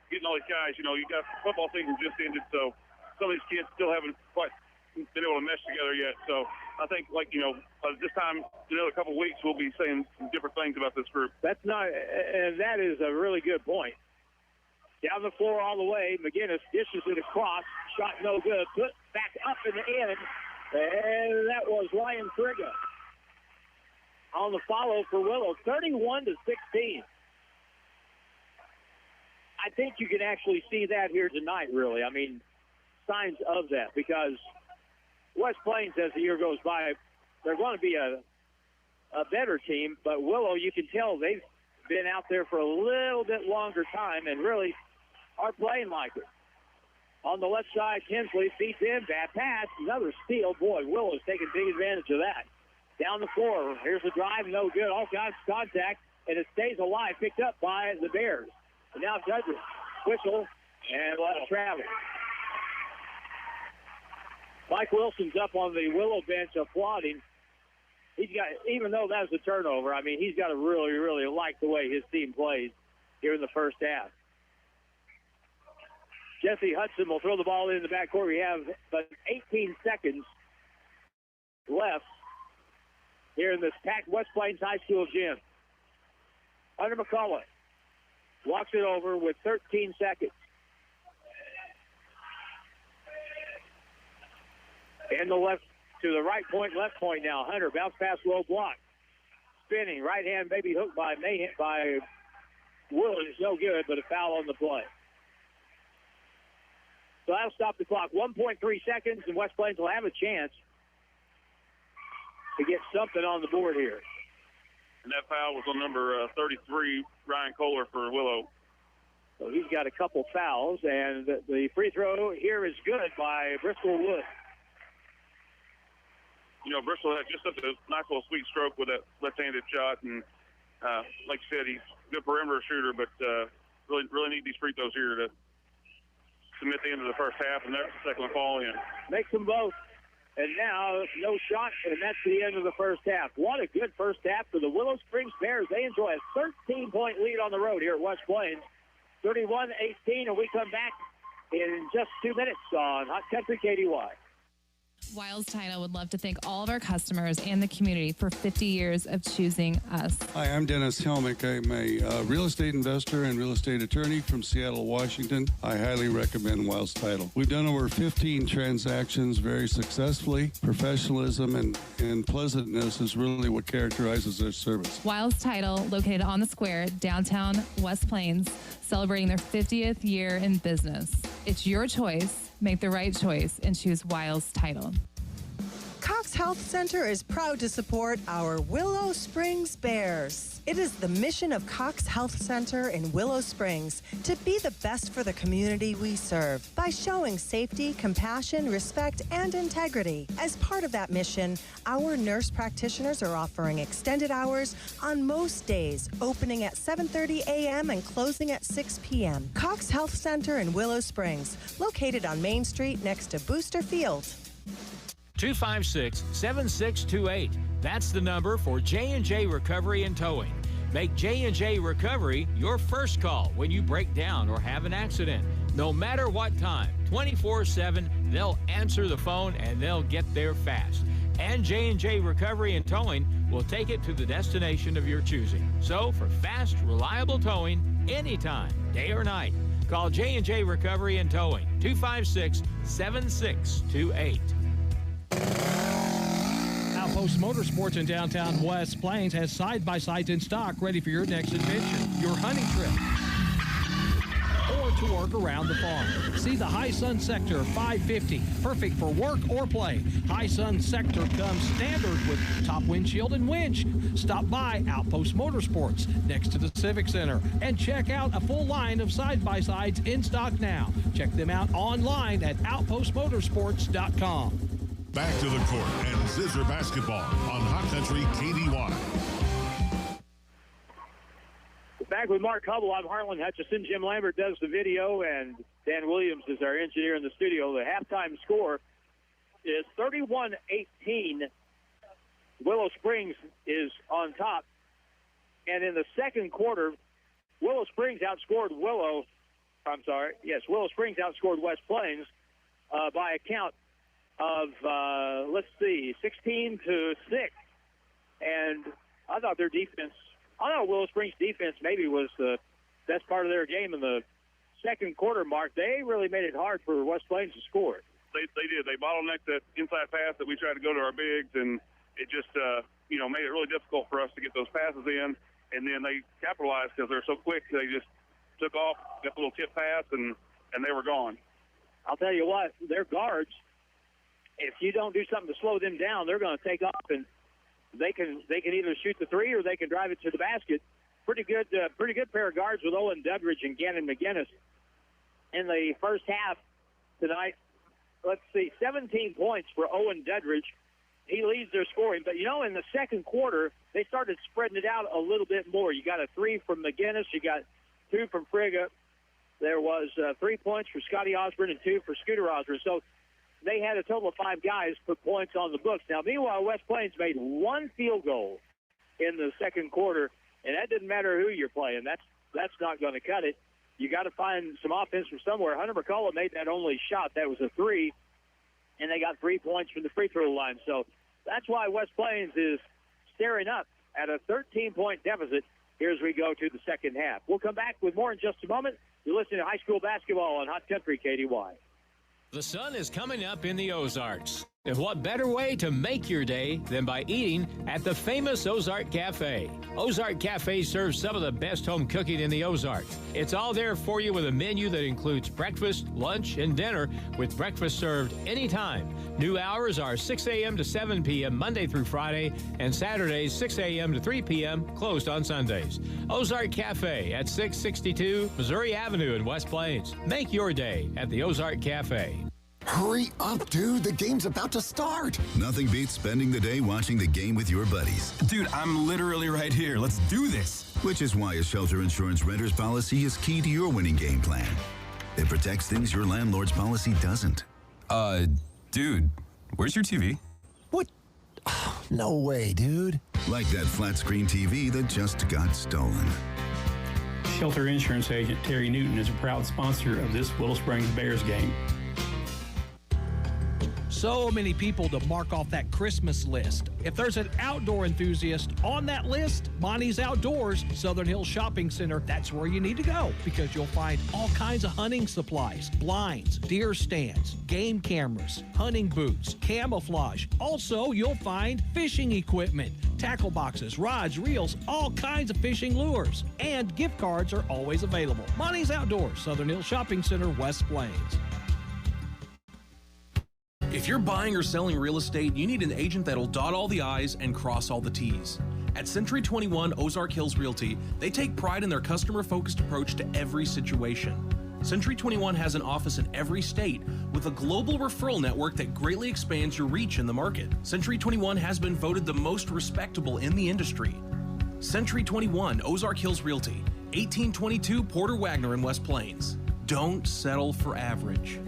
[SPEAKER 17] getting all these guys, you know, you got football season just ended, so some of these kids still haven't quite been able to mesh together yet. So I think, like, you know, this time, in another couple of weeks, we'll be saying some different things about this group.
[SPEAKER 4] That's not, and that is a really good point. Down the floor all the way, McGinnis dishes it across, shot no good, put back up in the end, and that was Ryan Trigga. On the follow for Willow, 31-16. I think you can actually see that here tonight, really. I mean, signs of that, because West Plains, as the year goes by, they're going to be a better team, but Willow, you can tell they've been out there for a little bit longer time and really are playing like it. On the left side, Tinsley feeds in, bad pass, another steal. Boy, Willow's taking big advantage of that. Down the floor, here's a drive, no good, all kinds of contact, and it stays alive, picked up by the Bears. And now Judges whistle and let it travel. Mike Wilson's up on the Willow bench applauding. He's got, even though that was a turnover, I mean, he's got to really, really like the way his team plays here in the first half. Jesse Hudson will throw the ball in the backcourt. We have but 18 seconds left here in this packed West Plains High School gym. Hunter McCullough walks it over with 13 seconds. And the left to the right point, left point now. Hunter bounce pass, low block. Spinning, right hand baby hook by Willow is no good, but a foul on the play. So that'll stop the clock. 1.3 seconds, and West Plains will have a chance to get something on the board here.
[SPEAKER 17] And that foul was on number 33, Ryan Kohler for Willow.
[SPEAKER 4] So he's got a couple fouls, and the free throw here is good by Bristol Wood.
[SPEAKER 17] You know, Bristol had just such a nice little sweet stroke with that left-handed shot, and like you said, he's a good perimeter shooter, but really need these free throws here to submit the end of the first half, and that's the second one fall in.
[SPEAKER 4] Makes them both. And now, no shot, and that's the end of the first half. What a good first half for the Willow Springs Bears. They enjoy a 13-point lead on the road here at West Plains, 31-18, and we come back in just 2 minutes on Hot Country KDY.
[SPEAKER 6] Wiles Title would love to thank all of our customers and the community for 50 years of choosing us.
[SPEAKER 10] Hi, I'm Dennis Helmick. I'm a real estate investor and real estate attorney from Seattle, Washington. I highly recommend Wiles Title. We've done over 15 transactions very successfully. Professionalism and pleasantness is really what characterizes their service.
[SPEAKER 6] Wiles Title, located on the square, downtown West Plains, celebrating their 50th year in business. It's your choice. Make the right choice and choose Wiles Title.
[SPEAKER 12] Cox Health Center is proud to support our Willow Springs Bears. It is the mission of Cox Health Center in Willow Springs to be the best for the community we serve by showing safety, compassion, respect, and integrity. As part of that mission, our nurse practitioners are offering extended hours on most days, opening at 7:30 a.m. and closing at 6 p.m. Cox Health Center in Willow Springs, located on Main Street next to Booster Field.
[SPEAKER 2] 256-7628. That's the number for J&J Recovery and Towing. Make J&J Recovery your first call when you break down or have an accident. No matter what time, 24/7, they'll answer the phone and they'll get there fast. And J&J Recovery and Towing will take it to the destination of your choosing. So for fast, reliable towing, anytime, day or night, call J&J Recovery and Towing, 256-7628.
[SPEAKER 3] Outpost Motorsports in downtown West Plains has side-by-sides in stock ready for your next adventure, your hunting trip, or to work around the farm. See the High Sun Sector 550, perfect for work or play. High Sun Sector comes standard with top windshield and winch. Stop by Outpost Motorsports next to the Civic Center and check out a full line of side-by-sides in stock now. Check them out online at outpostmotorsports.com.
[SPEAKER 1] Back to the court and Zizzer basketball on Hot Country KDY.
[SPEAKER 4] Back with Mark Hubble, I'm Harlan Hutchison. Jim Lambert does the video, and Dan Williams is our engineer in the studio. The halftime score is 31-18. Willow Springs is on top. And in the second quarter, Willow Springs outscored Willow Springs outscored West Plains by a count of 16-6. And I thought Willow Springs defense maybe was the best part of their game in the second quarter, Mark. They really made it hard for West Plains to score.
[SPEAKER 17] They did. They bottlenecked that inside pass that we tried to go to our bigs, and it just made it really difficult for us to get those passes in. And then they capitalized because they're so quick. They just took off, got a little tip pass, and they were gone.
[SPEAKER 4] I'll tell you what, their guards, if you don't do something to slow them down, they're going to take off, and they can either shoot the three or they can drive it to the basket. Pretty good pair of guards with Owen Dudridge and Gannon McGinnis in the first half tonight. 17 points for Owen Dudridge. He leads their scoring. But, in the second quarter, they started spreading it out a little bit more. You got a 3 from McGinnis. You got 2 from Frigga. There was 3 points for Scotty Osborne and 2 for Scooter Osborne. So they had a total of 5 guys put points on the books. Now, meanwhile, West Plains made 1 field goal in the second quarter, and that didn't matter who you're playing. That's not going to cut it. You got to find some offense from somewhere. Hunter McCullough made that only shot. That was a 3, and they got 3 points from the free throw line. So that's why West Plains is staring up at a 13-point deficit here as we go to the second half. We'll come back with more in just a moment. You're listening to high school basketball on Hot Country KDY.
[SPEAKER 2] The sun is coming up in the Ozarks. And what better way to make your day than by eating at the famous Ozark Cafe? Ozark Cafe serves some of the best home cooking in the Ozarks. It's all there for you with a menu that includes breakfast, lunch, and dinner, with breakfast served anytime. New hours are 6 a.m. to 7 p.m. Monday through Friday, and Saturdays 6 a.m. to 3 p.m., closed on Sundays. Ozark Cafe at 662 Missouri Avenue in West Plains. Make your day at the Ozark Cafe.
[SPEAKER 13] Hurry up, dude. The game's about to start.
[SPEAKER 23] Nothing beats spending the day watching the game with your buddies.
[SPEAKER 13] Dude, I'm literally right here. Let's do this.
[SPEAKER 23] Which is why a shelter insurance renter's policy is key to your winning game plan. It protects things your landlord's policy doesn't.
[SPEAKER 13] Dude, where's your TV?
[SPEAKER 23] What? Oh, no way, dude. Like that flat screen TV that just got stolen.
[SPEAKER 24] Shelter insurance agent Terry Newton is a proud sponsor of this Willow Springs Bears game.
[SPEAKER 3] So many people to mark off that Christmas list. If there's an outdoor enthusiast on that list, Monty's Outdoors, Southern Hills Shopping Center, that's where you need to go, because you'll find all kinds of hunting supplies, blinds, deer stands, game cameras, hunting boots, camouflage. Also, you'll find fishing equipment, tackle boxes, rods, reels, all kinds of fishing lures. And gift cards are always available. Monty's Outdoors, Southern Hills Shopping Center, West Plains.
[SPEAKER 7] If you're buying or selling real estate, you need an agent that'll dot all the I's and cross all the T's. At Century 21 Ozark Hills Realty, they take pride in their customer-focused approach to every situation. Century 21 has an office in every state with a global referral network that greatly expands your reach in the market. Century 21 has been voted the most respectable in the industry. Century 21 Ozark Hills Realty, 1822 Porter Wagner in West Plains. Don't settle for average.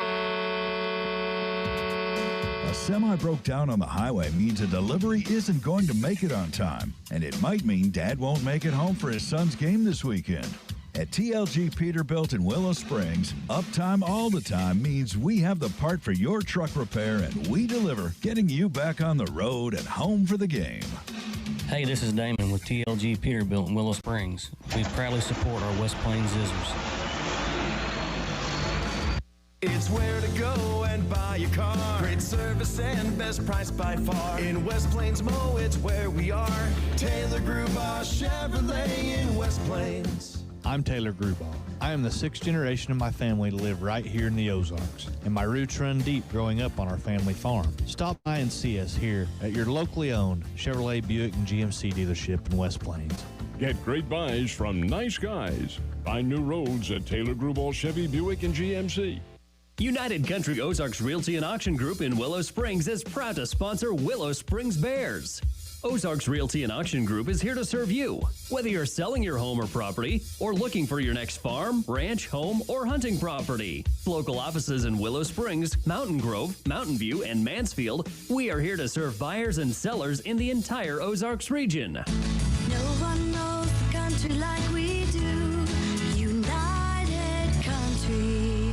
[SPEAKER 18] A semi broke down on the highway means a delivery isn't going to make it on time, and it might mean Dad won't make it home for his son's game this weekend. At TLG Peterbilt in Willow Springs, uptime all the time means we have the part for your truck repair and we deliver, getting you back on the road and home for the game.
[SPEAKER 14] Hey, this is Damon with TLG Peterbilt in Willow Springs. We proudly support our West Plains Zizzers.
[SPEAKER 11] It's where to go and buy your car. Great service and best price by far. In West Plains Mo, it's where we are. Taylor Grubaugh Chevrolet in West Plains.
[SPEAKER 15] I'm Taylor Grubaugh. I am the sixth generation of my family to live right here in the Ozarks, and my roots run deep growing up on our family farm. Stop by and see us here at your locally owned Chevrolet, Buick, and GMC dealership in West Plains.
[SPEAKER 19] Get great buys from nice guys. Find new roads at Taylor Grubaugh Chevy, Buick, and GMC.
[SPEAKER 25] United Country Ozarks Realty and Auction Group in Willow Springs is proud to sponsor Willow Springs Bears. Ozarks Realty and Auction Group is here to serve you. Whether you're selling your home or property or looking for your next farm, ranch, home, or hunting property. Local offices in Willow Springs, Mountain Grove, Mountain View, and Mansfield, we are here to serve buyers and sellers in the entire Ozarks region.
[SPEAKER 26] No one knows the country like we do. United Country.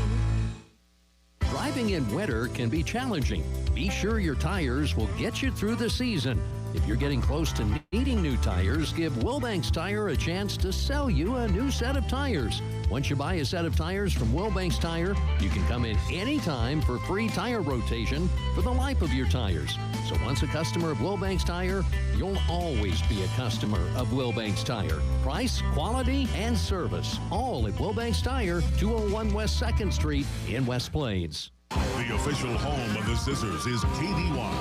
[SPEAKER 27] Driving in winter can be challenging. Be sure your tires will get you through the season. If you're getting close to needing new tires, give Wilbanks Tire a chance to sell you a new set of tires. Once you buy a set of tires from Wilbanks Tire, you can come in anytime for free tire rotation for the life of your tires. So once a customer of Wilbanks Tire, you'll always be a customer of Wilbanks Tire. Price, quality, and service, all at Wilbanks Tire, 201 West 2nd Street in West Plains.
[SPEAKER 1] The official home of the Zizzers is KDY.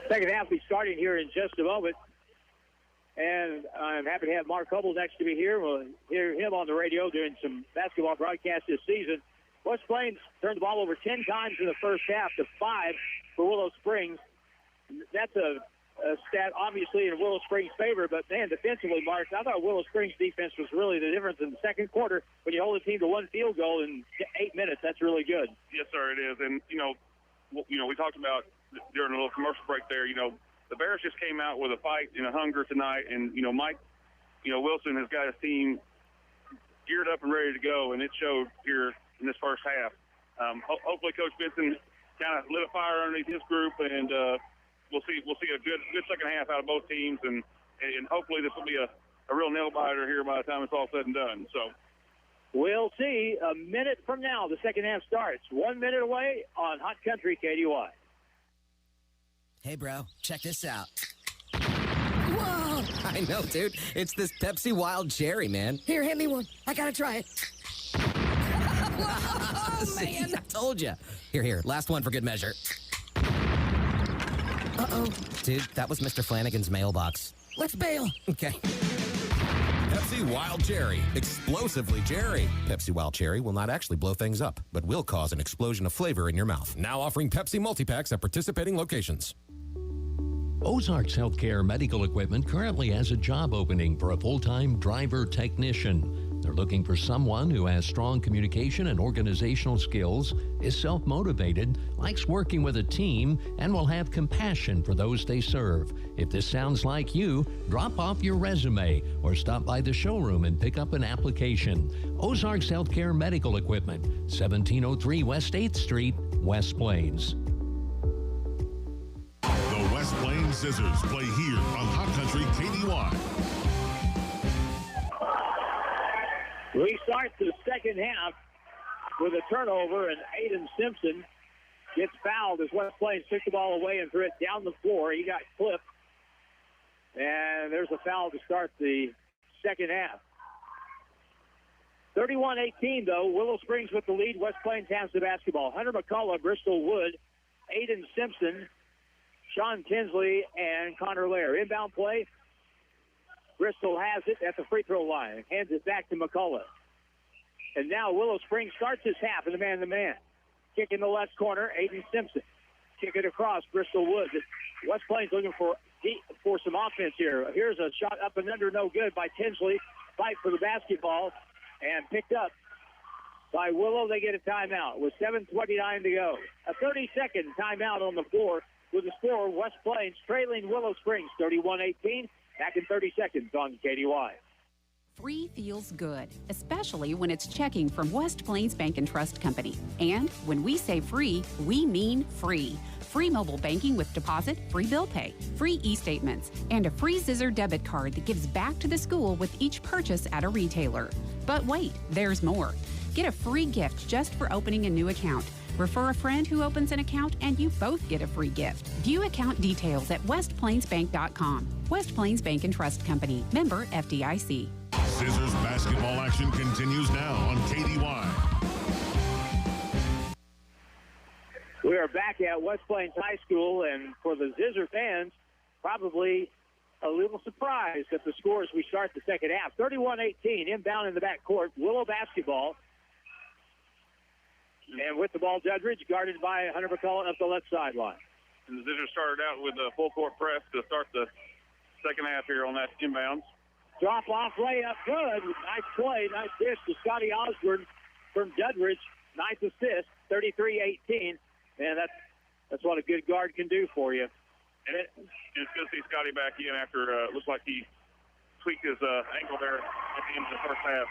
[SPEAKER 4] Second half will be starting here in just a moment. And I'm happy to have Mark Hubble next to me here. We'll hear him on the radio doing some basketball broadcasts this season. West Plains turned the ball over 10 times in the first half to 5 for Willow Springs. That's a stat obviously in Willow Springs' favor, but man, defensively, Mark, I thought Willow Springs' defense was really the difference in the second quarter. When you hold a team to one field goal in 8 minutes, that's really good.
[SPEAKER 17] Yes, sir, it is. And, we talked about during a little commercial break there, the Bears just came out with a fight and a hunger tonight, and, Mike, Wilson has got his team geared up and ready to go, and it showed here in this first half. Hopefully Coach Benson kind of lit a fire underneath his group, and we'll see a good second half out of both teams, and hopefully this will be a real nail-biter here by the time it's all said and done. So
[SPEAKER 4] we'll see a minute from now. The second half starts. 1 minute away on Hot Country KDY.
[SPEAKER 28] Hey, bro, check this out. Whoa! I know, dude. It's this Pepsi Wild Cherry, man.
[SPEAKER 29] Here, hand me one. I gotta try it.
[SPEAKER 28] See, man. I told you. Here. Last one for good measure. Uh-oh. Dude, that was Mr. Flanagan's mailbox.
[SPEAKER 29] Let's bail.
[SPEAKER 28] Okay.
[SPEAKER 30] Pepsi Wild Cherry. Explosively cherry. Pepsi Wild Cherry will not actually blow things up, but will cause an explosion of flavor in your mouth. Now offering Pepsi multi-packs at participating locations.
[SPEAKER 3] Ozarks Healthcare Medical Equipment currently has a job opening for a full-time driver technician. They're looking for someone who has strong communication and organizational skills, is self-motivated, likes working with a team, and will have compassion for those they serve. If this sounds like you, drop off your resume or stop by the showroom and pick up an application. Ozarks Healthcare Medical Equipment, 1703 West 8th Street, West Plains.
[SPEAKER 1] The West Plains Zizzers play here on Hot Country KDY.
[SPEAKER 4] We start the second half with a turnover, and Aiden Simpson gets fouled as West Plains took the ball away and threw it down the floor. He got clipped, and there's a foul to start the second half. 31-18, though. Willow Springs with the lead. West Plains has the basketball. Hunter McCullough, Bristol Wood, Aiden Simpson, Sean Tinsley, and Connor Lair. Inbound play. Bristol has it at the free throw line. Hands it back to McCullough. And now Willow Springs starts his half in the man-to-man. Kick in the left corner, Aiden Simpson. Kick it across, Bristol Woods. West Plains looking for some offense here. Here's a shot up and under, no good by Tinsley. Fight for the basketball and picked up by Willow. They get a timeout with 7:29 to go. A 30-second timeout on the floor with the score, West Plains trailing Willow Springs 31-18. Back in 30 seconds on KDY.
[SPEAKER 5] Free feels good, especially when it's checking from West Plains Bank and Trust Company. And when we say free, we mean free. Free mobile banking with deposit, free bill pay, free e-statements, and a free Zizzer debit card that gives back to the school with each purchase at a retailer. But wait, there's more. Get a free gift just for opening a new account. Refer a friend who opens an account and you both get a free gift. View account details at westplainsbank.com. West Plains Bank and Trust Company. Member FDIC.
[SPEAKER 1] Zizzer's basketball action continues now on KDY.
[SPEAKER 4] We are back at West Plains High School, and for the Zizzer fans, probably a little surprised at the score as we start the second half. 31-18, inbound in the backcourt, Willow basketball. And with the ball, Judridge, guarded by Hunter McCullough up the left sideline.
[SPEAKER 17] And the Zizzer started out with a full-court press to start the second half here on that inbounds.
[SPEAKER 4] Drop-off layup, good. Nice play, nice dish to Scotty Osborne from Judridge. Nice assist, 33-18. Man, that's what a good guard can do for you.
[SPEAKER 17] And it's good to see Scotty back in after looks like he tweaked his ankle there at the end of the first half.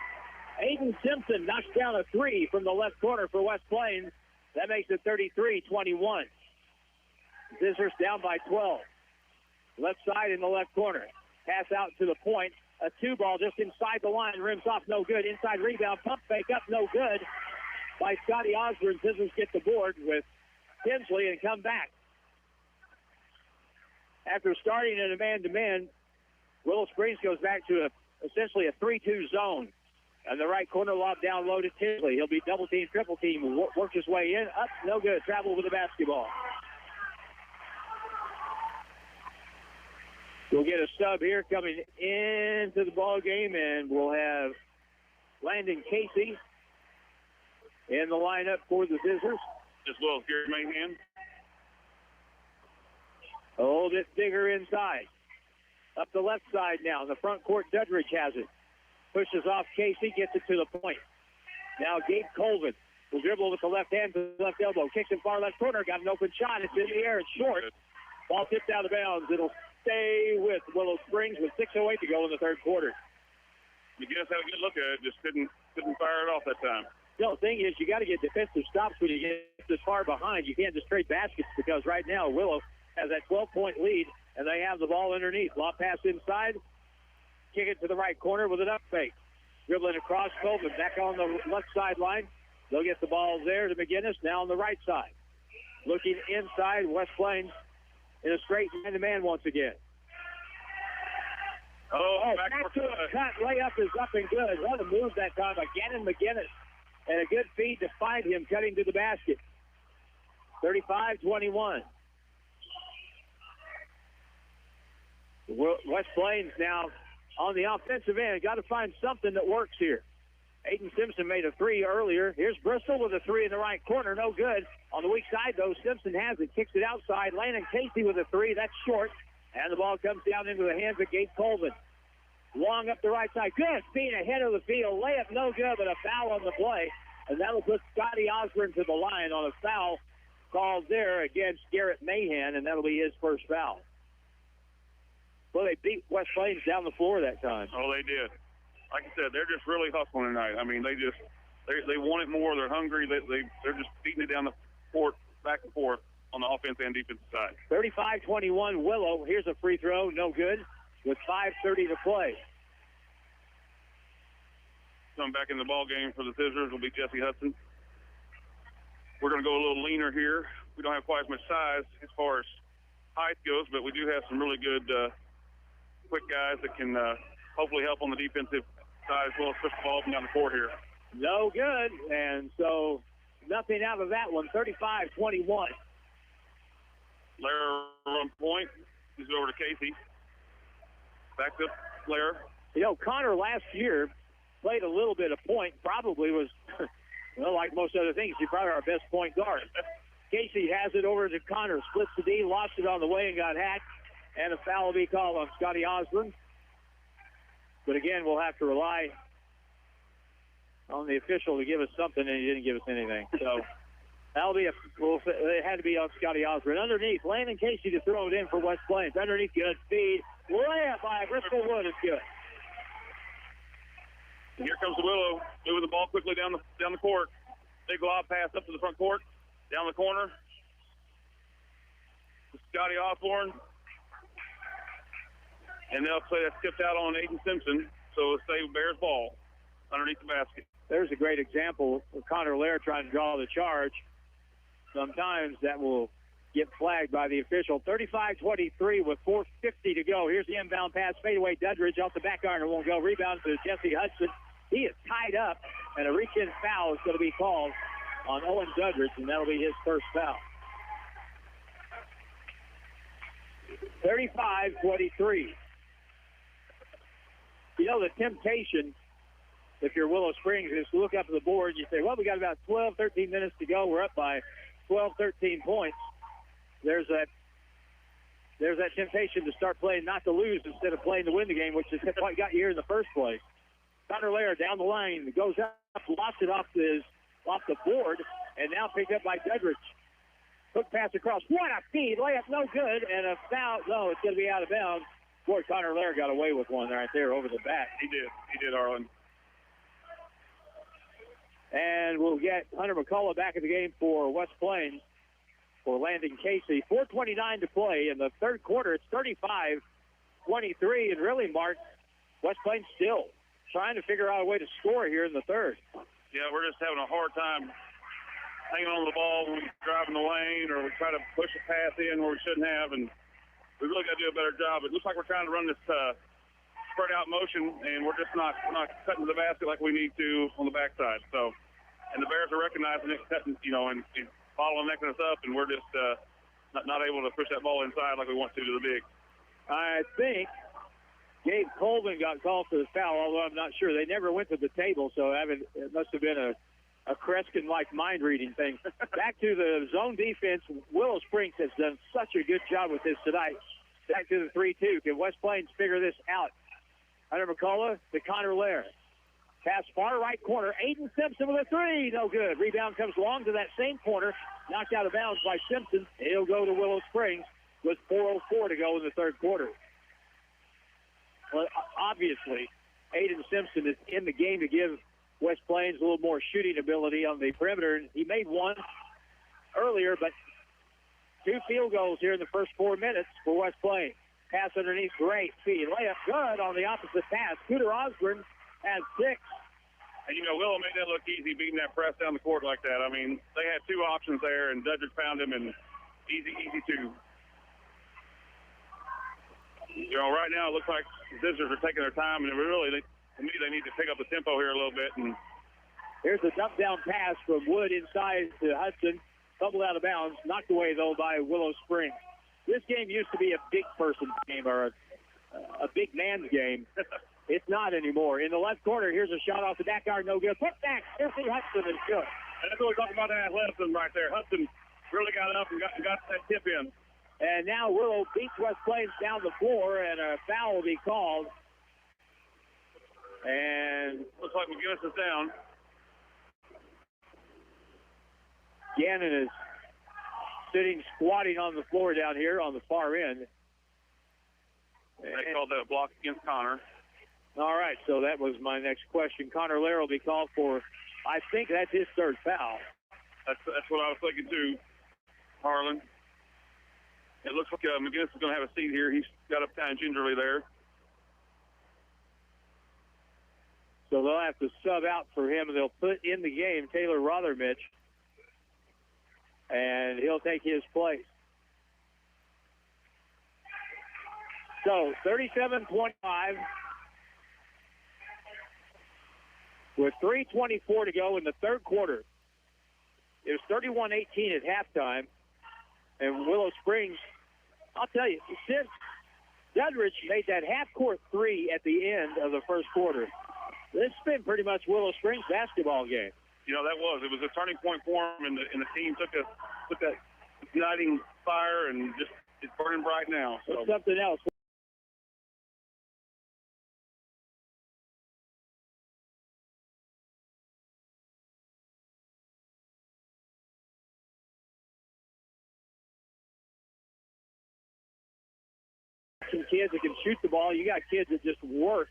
[SPEAKER 4] Aiden Simpson knocks down a three from the left corner for West Plains. That makes it 33-21. Zizzer's down by 12. Left side in the left corner. Pass out to the point. A two ball just inside the line. Rims off, no good. Inside rebound. Pump fake up, no good by Scotty Osborne. Zizzers get the board with Tinsley and come back. After starting in a man-to-man, Willow Springs goes back to essentially a 3-2 zone. And the right corner lob down low to Tinsley. He'll be double team, triple team, work his way in. Up, no good. Travel with the basketball. We'll get a sub here coming into the ball game, and we'll have Landon Casey in the lineup for the Zizzers.
[SPEAKER 17] As well as Gary Mahan.
[SPEAKER 4] A little bit bigger inside. Up the left side now. In the front court, Dudridge has it. Pushes off Casey, gets it to the point. Now Gabe Colvin will dribble with the left hand to the left elbow. Kicks in far left corner. Got an open shot. It's in the air. It's short. Ball tipped out of bounds. It'll stay with Willow Springs with 6:08 to go in the third quarter.
[SPEAKER 17] McGinnis had a good look at it. Just couldn't fire it off that time.
[SPEAKER 4] The thing is, you got to get defensive stops when you get this far behind. You can't just trade baskets because right now Willow has that 12-point lead, and they have the ball underneath. Lob pass inside. Kick it to the right corner with an up fake. Dribbling across, Colvin back on the left sideline. They'll get the ball there to McGinnis, now on the right side. Looking inside, West Plains in a straight man-to-man once again. Back to a cut. Layup is up and good. What a move that time again, and McGinnis. And a good feed to find him cutting to the basket. 35-21. West Plains now on the offensive end. Got to find something that works here. Aiden Simpson made a three earlier. Here's Bristol with a three in the right corner. No good. On the weak side, though, Simpson has it. Kicks it outside. Landon Casey with a three. That's short. And the ball comes down into the hands of Gabe Colvin. Long up the right side. Good feet ahead of the field. Layup no good, but a foul on the play. And that'll put Scotty Osborne to the line on a foul called there against Garrett Mahan, and that'll be his first foul. Well, they beat West Plains down the floor that time.
[SPEAKER 17] Oh, they did. Like I said, they're just really hustling tonight. I mean, they want it more. They're hungry. They're just beating it down the court, back and forth on the offense and defensive side.
[SPEAKER 4] 35-21 Willow. Here's a free throw. No good with 5:30 to play.
[SPEAKER 17] Coming back in the ball game for the Zizzers will be Jesse Hudson. We're going to go a little leaner here. We don't have quite as much size as far as height goes, but we do have some really good quick guys that can hopefully help on the defensive side as well as push the ball up and down the court here.
[SPEAKER 4] No good, and so nothing out of that one, 35-21.
[SPEAKER 17] Lair on point. He's over to Casey. Back to Lair.
[SPEAKER 4] You know, Connor last year played a little bit of point, probably was, well, like most other things, he's probably our best point guard. Casey has it over to Connor, splits the D, lost it on the way and got hacked, and a foul will be called on Scotty Osborne. But again, we'll have to rely on the official to give us something, and he didn't give us anything. So that'll be it had to be on Scotty Osborne. Underneath, Landon Casey to throw it in for West Plains. Underneath, good feed. Layup by Bristol Wood is good.
[SPEAKER 17] Here comes Willow, moving the ball quickly down the court. Big lob pass up to the front court, down the corner. Scotty Osborne. And they'll say that skipped out on Aiden Simpson, so it'll stay Bears ball underneath the basket.
[SPEAKER 4] There's a great example of Connor Lair trying to draw the charge. Sometimes that will get flagged by the official. 35-23 with 4:50 to go. Here's the inbound pass, fadeaway Dudridge off the back iron. It won't go. Rebound to Jesse Hudson. He is tied up, and a reach-in foul is going to be called on Owen Dudridge, and that'll be his first foul. 35-23. You know, the temptation, if you're Willow Springs, is to look up at the board and you say, well, we got about 12, 13 minutes to go. We're up by 12, 13 points. There's that temptation to start playing not to lose instead of playing to win the game, which is what got you here in the first place. Connor Lair down the line, goes up, lost it off the board, and now picked up by Dudridge. Hook pass across. What a feed. Layup no good, and a foul. No, it's going to be out of bounds. Boy, Connor Lair got away with one right there over the back.
[SPEAKER 17] He did, Arlen.
[SPEAKER 4] And we'll get Hunter McCullough back in the game for West Plains for Landon Casey. 4:29 to play in the third quarter. It's 35-23, and really, Mark, West Plains still trying to figure out a way to score here in the third.
[SPEAKER 17] Yeah, we're just having a hard time hanging on the ball when we drive in the lane or we try to push a pass in where we shouldn't have, and we really got to do a better job. It looks like we're trying to run this spread out motion, and we're just not cutting to the basket like we need to on the backside. So, and the Bears are recognizing it, cutting, and bottlenecking us up, and we're just not able to push that ball inside like we want to the big.
[SPEAKER 4] I think Gabe Colvin got called for the foul, although I'm not sure. They never went to the table, so it must have been a Kreskin-like mind-reading thing. Back to the zone defense. Willow Springs has done such a good job with this tonight. Back to the 3-2. Can West Plains figure this out? Hunter McCullough to Connor Lair. Pass far right corner. Aiden Simpson with a three. No good. Rebound comes along to that same corner. Knocked out of bounds by Simpson. He'll go to Willow Springs with 4:04 to go in the third quarter. Well, obviously, Aiden Simpson is in the game to give West Plains a little more shooting ability on the perimeter. He made one earlier, but 2 field goals here in the first 4 minutes for West Plains. Pass underneath, great feed. Layup good on the opposite pass. Scooter Osborne has 6.
[SPEAKER 17] And, Willow made that look easy, beating that press down the court like that. I mean, they had 2 options there, and Dudridge found him, and easy 2. Right now it looks like Zizzers are taking their time, and to me, they need to pick up the tempo here a little bit. And
[SPEAKER 4] here's a dump down pass from Wood inside to Hudson. Fumbled out of bounds. Knocked away, though, by Willow Springs. This game used to be a big person game or a big man's game. It's not anymore. In the left corner, here's a shot off the back iron. No good. Put back. Jesse Hudson is good.
[SPEAKER 17] And that's what we're talking about, that Hudson right there. Hudson really got up and got that tip in.
[SPEAKER 4] And now Willow beats West Plains down the floor, and a foul will be called. And
[SPEAKER 17] looks like McGinnis is down.
[SPEAKER 4] Gannon is squatting on the floor down here on the far end.
[SPEAKER 17] They called that a block against Connor.
[SPEAKER 4] All right, so that was my next question. Connor Lair will be called for, I think that's his third foul.
[SPEAKER 17] That's what I was thinking too, Harlan. It looks like McGinnis is going to have a seat here. He's got up kind of gingerly there.
[SPEAKER 4] So they'll have to sub out for him, and they'll put in the game Taylor Rothermich, and he'll take his place. So 37-25. with 3:24 to go in the third quarter. It was 31-18 at halftime, and Willow Springs, I'll tell you, since Dudridge made that half-court three at the end of the first quarter, this has been pretty much Willow Springs basketball game.
[SPEAKER 17] You know, that was. It was a turning point for them, and the team took that igniting fire, and just it's burning bright now. So.
[SPEAKER 4] It's something else. Some kids that can shoot the ball. You got kids that just work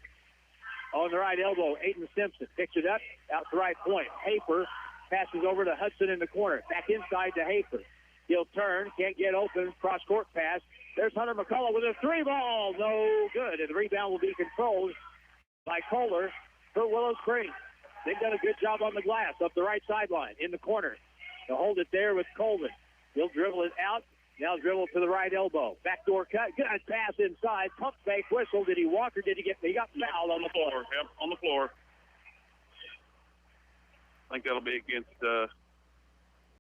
[SPEAKER 4] on the right elbow. Aiden Simpson picks it up out to right point. Hafer passes over to Hudson in the corner. Back inside to Hafer. He'll turn. Can't get open. Cross-court pass. There's Hunter McCullough with a three ball. No good. And the rebound will be controlled by Kohler for Willow Springs. They've done a good job on the glass up the right sideline in the corner. They'll hold it there with Coleman. He'll dribble it out. Now dribble to the right elbow. Backdoor cut. Good pass inside. Pump fake whistle. Did he walk or did he get? He got fouled on the floor.
[SPEAKER 17] Yep, on the floor. I think that'll be against